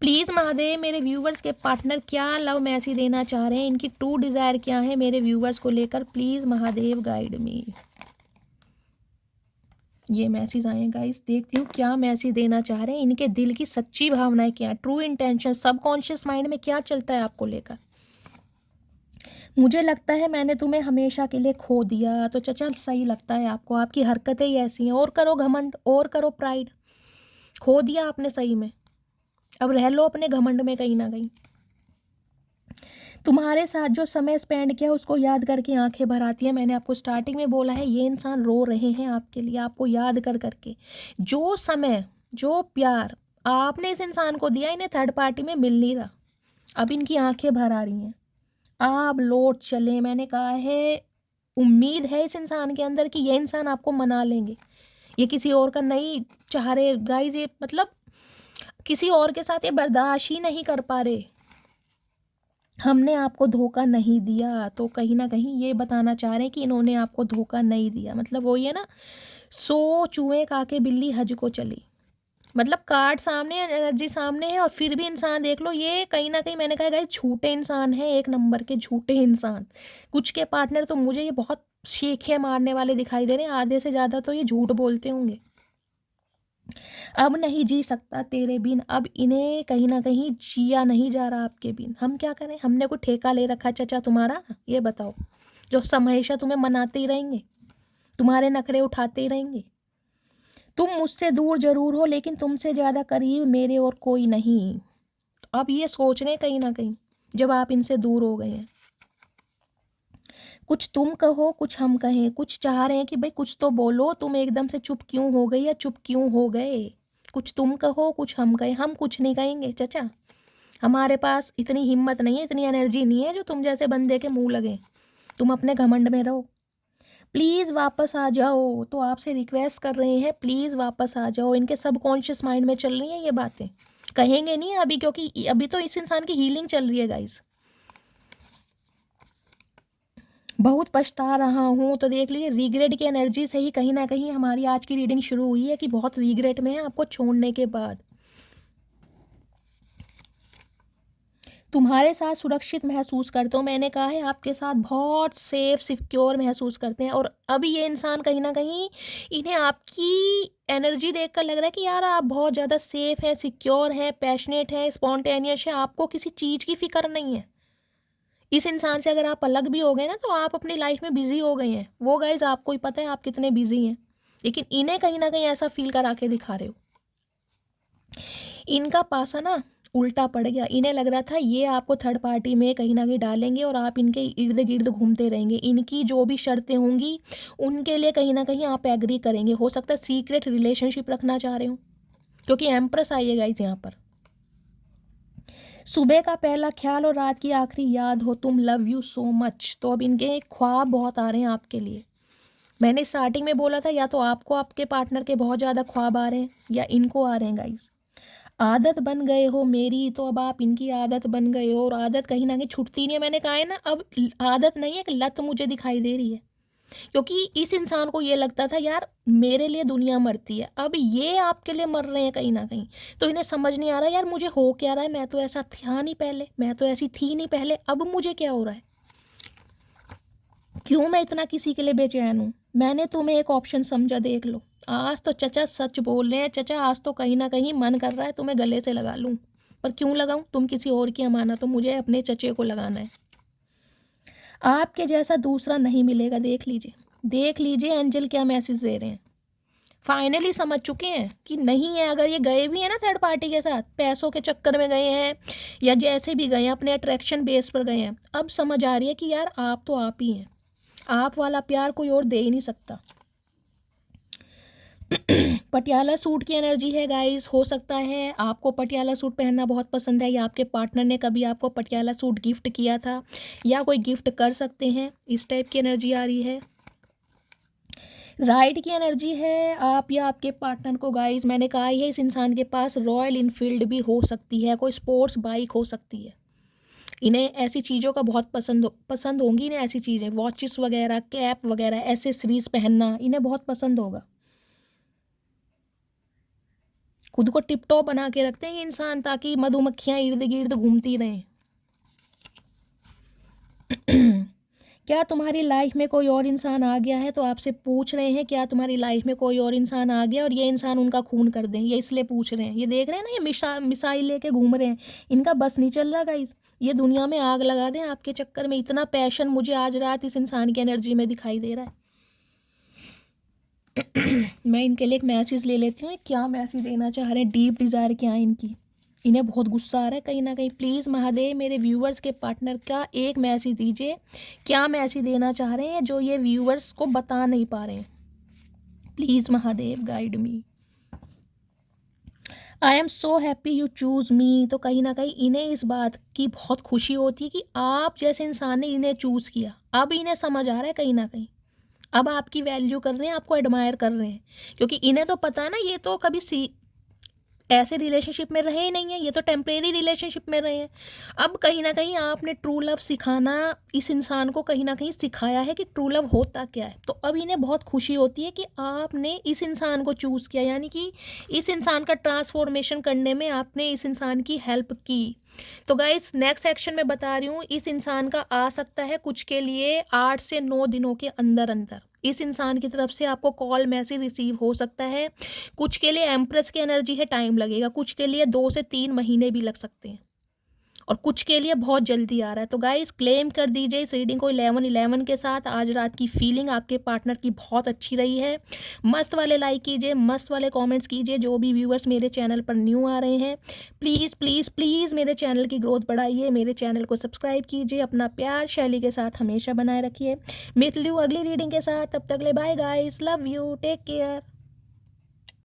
प्लीज़ महादेव मेरे व्यूवर्स के पार्टनर क्या लव मैसेज देना चाह रहे हैं, इनकी ट्रू डिज़ायर क्या है मेरे व्यूवर्स को लेकर, प्लीज़ महादेव गाइड मी। ये मैसेज आए हैं गाइस, देखती हूँ क्या मैसेज देना चाह रहे हैं, इनके दिल की सच्ची भावनाएं क्या है, ट्रू इंटेंशन, सबकॉन्शियस माइंड में क्या चलता है आपको लेकर। मुझे लगता है मैंने तुम्हें हमेशा के लिए खो दिया, तो चचा सही लगता है आपको, आपकी हरकतें ही ऐसी हैं। और करो घमंड, और करो प्राइड, खो दिया आपने सही में, अब रह लो अपने घमंड में कहीं ना कहीं। तुम्हारे साथ जो समय स्पेंड किया उसको याद करके आंखें भर आती है। मैंने आपको स्टार्टिंग में बोला है ये इंसान रो रहे हैं आपके लिए, आपको याद कर करके। जो समय जो प्यार आपने इस इंसान को दिया, इन्हें थर्ड पार्टी में मिल नहीं रहा, अब इनकी आंखें भर आ रही हैं। आप लौट चले, मैंने कहा है उम्मीद है इस इंसान के अंदर कि ये इंसान आपको मना लेंगे, ये किसी और का नहीं चाह रहे गाइस, ये मतलब किसी और के साथ ये बर्दाश्त ही नहीं कर पा रहे। हमने आपको धोखा नहीं दिया, तो कहीं ना कहीं ये बताना चाह रहे हैं कि इन्होंने आपको धोखा नहीं दिया। मतलब वही है ना, 100 चूहे खा के बिल्ली हज को चली, मतलब कार्ड सामने है, एनर्जी सामने है, और फिर भी इंसान देख लो ये कहीं ना कहीं, मैंने कहा गाइस झूठे इंसान है, एक नंबर के झूठे इंसान। कुछ के पार्टनर तो मुझे ये बहुत शेखियाँ मारने वाले दिखाई दे रहे हैं, आधे से ज़्यादा तो ये झूठ बोलते होंगे। अब नहीं जी सकता तेरे बिन, अब इन्हें कहीं ना कहीं जिया नहीं जा रहा आपके बिन। हम क्या करें, हमने कोई ठेका ले रखा चचा तुम्हारा, ये बताओ, जो हमेशा तुम्हें मनाते ही रहेंगे, तुम्हारे नखरे उठाते ही रहेंगे। तुम मुझसे दूर जरूर हो, लेकिन तुमसे ज़्यादा करीब मेरे और कोई नहीं। अब ये सोच रहे कहीं ना कहीं जब आप इनसे दूर हो गए हैं, कुछ तुम कहो कुछ हम कहें, कुछ चाह रहे हैं कि भाई कुछ तो बोलो, तुम एकदम से चुप क्यों हो गई या चुप क्यों हो गए। कुछ तुम कहो कुछ हम कहें, हम कुछ नहीं कहेंगे चचा, हमारे पास इतनी हिम्मत नहीं है, इतनी एनर्जी नहीं है जो तुम जैसे बंदे के मुंह लगे। तुम अपने घमंड में रहो, प्लीज़ वापस आ जाओ। तो आपसे रिक्वेस्ट कर रहे हैं प्लीज़ वापस आ जाओ। इनके सबकॉन्शियस माइंड में चल रही हैं ये बातें, कहेंगे नहीं अभी, क्योंकि अभी तो इस इंसान की हीलिंग चल रही है गाइस। बहुत पछता रहा हूँ, तो देख लीजिए रिग्रेट की एनर्जी से ही कहीं ना कहीं हमारी आज की रीडिंग शुरू हुई है कि बहुत रिग्रेट में है आपको छोड़ने के बाद। तुम्हारे साथ सुरक्षित महसूस करते हो, मैंने कहा है आपके साथ बहुत सेफ सिक्योर महसूस करते हैं। और अभी ये इंसान कहीं ना कहीं, इन्हें आपकी एनर्जी देखकर लग रहा है कि यार आप बहुत ज़्यादा सेफ हैं, सिक्योर हैं, पैशनेट हैं, स्पॉन्टेनियस है, आपको किसी चीज़ की फिक्र नहीं है। इस इंसान से अगर आप अलग भी हो गए ना, तो आप अपनी लाइफ में बिजी हो गए हैं। वो गाइज आपको ही पता है आप कितने बिजी हैं, लेकिन इन्हें कहीं ना कहीं ऐसा फील करा के दिखा रहे हो। इनका पासा ना उल्टा पड़ गया, इन्हें लग रहा था ये आपको थर्ड पार्टी में कहीं ना कहीं डालेंगे और आप इनके इर्द गिर्द घूमते रहेंगे। इनकी जो भी शर्तें होंगी उनके लिए कहीं ना कहीं आप एग्री करेंगे। हो सकता है सीक्रेट रिलेशनशिप रखना चाह रहे हो, क्योंकि एम्प्रेस आई है गाइज यहाँ पर। सुबह का पहला ख्याल और रात की आखिरी याद हो तुम, लव यू सो मच। तो अब इनके ख्वाब बहुत आ रहे हैं आपके लिए। मैंने स्टार्टिंग में बोला था या तो आपको आपके पार्टनर के बहुत ज़्यादा ख्वाब आ रहे हैं या इनको आ रहे हैं गाइज। आदत बन गए हो मेरी, तो अब आप इनकी आदत बन गए हो, और आदत कहीं ना कहीं छूटती नहीं है। मैंने कहा है ना, अब आदत नहीं है, एक लत मुझे दिखाई दे रही है, क्योंकि इस इंसान को ये लगता था यार मेरे लिए दुनिया मरती है, अब ये आपके लिए मर रहे हैं कहीं ना कहीं। तो इन्हें समझ नहीं आ रहा यार मुझे हो क्या रहा है, मैं तो ऐसा था नहीं पहले, मैं तो ऐसी थी नहीं पहले, अब मुझे क्या हो रहा है, क्यों मैं इतना किसी के लिए बेचैन हूँ। मैंने तुम्हें एक ऑप्शन समझा, देख लो। आज तो चचा सच बोल रहे हैं चचा, आज तो कहीं ना कहीं मन कर रहा है तुम्हें गले से लगा लूँ, पर क्यों लगाऊं, तुम किसी और की अमानत हो, मुझे अपने चचे को लगाना है। आपके जैसा दूसरा नहीं मिलेगा, देख लीजिए, देख लीजिए एंजल क्या मैसेज दे रहे हैं। फाइनली समझ चुके हैं कि नहीं है, अगर ये गए भी हैं ना थर्ड पार्टी के साथ, पैसों के चक्कर में गए हैं या जैसे भी गए हैं, अपने अट्रैक्शन बेस पर गए हैं, अब समझ आ रही है कि यार आप तो आप ही हैं, आप वाला प्यार कोई और दे ही नहीं सकता। पटियाला सूट की एनर्जी है गाइस। हो सकता है आपको पटियाला सूट पहनना बहुत पसंद है, या आपके पार्टनर ने कभी आपको पटियाला सूट गिफ्ट किया था, या कोई गिफ्ट कर सकते हैं, इस टाइप की एनर्जी आ रही है। राइड की एनर्जी है आप या आपके पार्टनर को गाइस। मैंने कहा है इस इंसान के पास रॉयल इनफील्ड भी हो सकती है, कोई स्पोर्ट्स बाइक हो सकती है। इन्हें ऐसी चीज़ों का बहुत पसंद होंगी इन्हें ऐसी चीज़ें, वॉचेस वगैरह, कैप वगैरह, एसेसरीज पहनना इन्हें बहुत पसंद होगा। खुद को टिप टॉप बना के रखते हैं ये इंसान, ताकि मधुमक्खियाँ इर्द गिर्द घूमती रहें। क्या तुम्हारी लाइफ में कोई और इंसान आ गया है? तो आपसे पूछ रहे हैं क्या तुम्हारी लाइफ में कोई और इंसान आ गया और ये इंसान उनका खून कर दें, ये इसलिए पूछ रहे हैं। ये देख रहे हैं ना, ये मिसाइल लेके घूम रहे हैं, इनका बस नहीं चल रहा गाइस। ये दुनिया में आग लगा दें आपके चक्कर में। इतना पैशन मुझे आज रात इस इंसान की एनर्जी में दिखाई दे रहा है। मैं इनके लिए एक मैसेज ले लेती हूँ, क्या मैसेज देना चाह रहे हैं, डीप डिज़ायर क्या है इनकी। इन्हें बहुत गुस्सा आ रहा है कहीं ना कहीं। प्लीज़ महादेव मेरे व्यूवर्स के पार्टनर का एक मैसेज दीजिए, क्या मैसेज देना चाह रहे हैं जो ये व्यूवर्स को बता नहीं पा रहे हैं। Please Mahadev guide me. I am so happy you choose me. तो कहीं ना कहीं इन्हें इस बात की बहुत खुशी होती है कि आप जैसे इंसान ने इन्हें चूज़ किया। अब इन्हें समझ आ रहा है कहीं ना कहीं, अब आपकी वैल्यू कर रहे हैं, आपको एडमायर कर रहे हैं। क्योंकि इन्हें तो पता है ना, ये तो कभी ऐसे रिलेशनशिप में रहे ही नहीं है, ये तो टेम्परेरी रिलेशनशिप में रहे हैं। अब कहीं ना कहीं आपने ट्रू लव सिखाना इस इंसान को कहीं ना कहीं सिखाया है कि ट्रू लव होता क्या है। तो अब इन्हें बहुत खुशी होती है कि आपने इस इंसान को चूज़ किया, यानी कि इस इंसान का ट्रांसफॉर्मेशन करने में आपने इस इंसान की हेल्प की। तो गाइस नेक्स्ट सेक्शन में बता रही हूँ, इस इंसान का आ सकता है कुछ के लिए 8 से 9 दिनों के अंदर अंदर इस इंसान की तरफ से आपको कॉल मैसेज रिसीव हो सकता है। कुछ के लिए एम्प्रेस की एनर्जी है, टाइम लगेगा। कुछ के लिए 2 से 3 महीने भी लग सकते हैं, और कुछ के लिए बहुत जल्दी आ रहा है। तो गाइस क्लेम कर दीजिए इस रीडिंग को 11/11 के साथ। आज रात की फीलिंग आपके पार्टनर की बहुत अच्छी रही है। मस्त वाले लाइक कीजिए, मस्त वाले कमेंट्स कीजिए। जो भी व्यूवर्स मेरे चैनल पर न्यू आ रहे हैं, प्लीज़ प्लीज़ प्लीज़ मेरे चैनल की ग्रोथ बढ़ाइए, मेरे चैनल को सब्सक्राइब कीजिए। अपना प्यार शैली के साथ हमेशा बनाए रखिए। मिलती हूँ अगली रीडिंग के साथ, तब तक ले bye guys, love you, take care.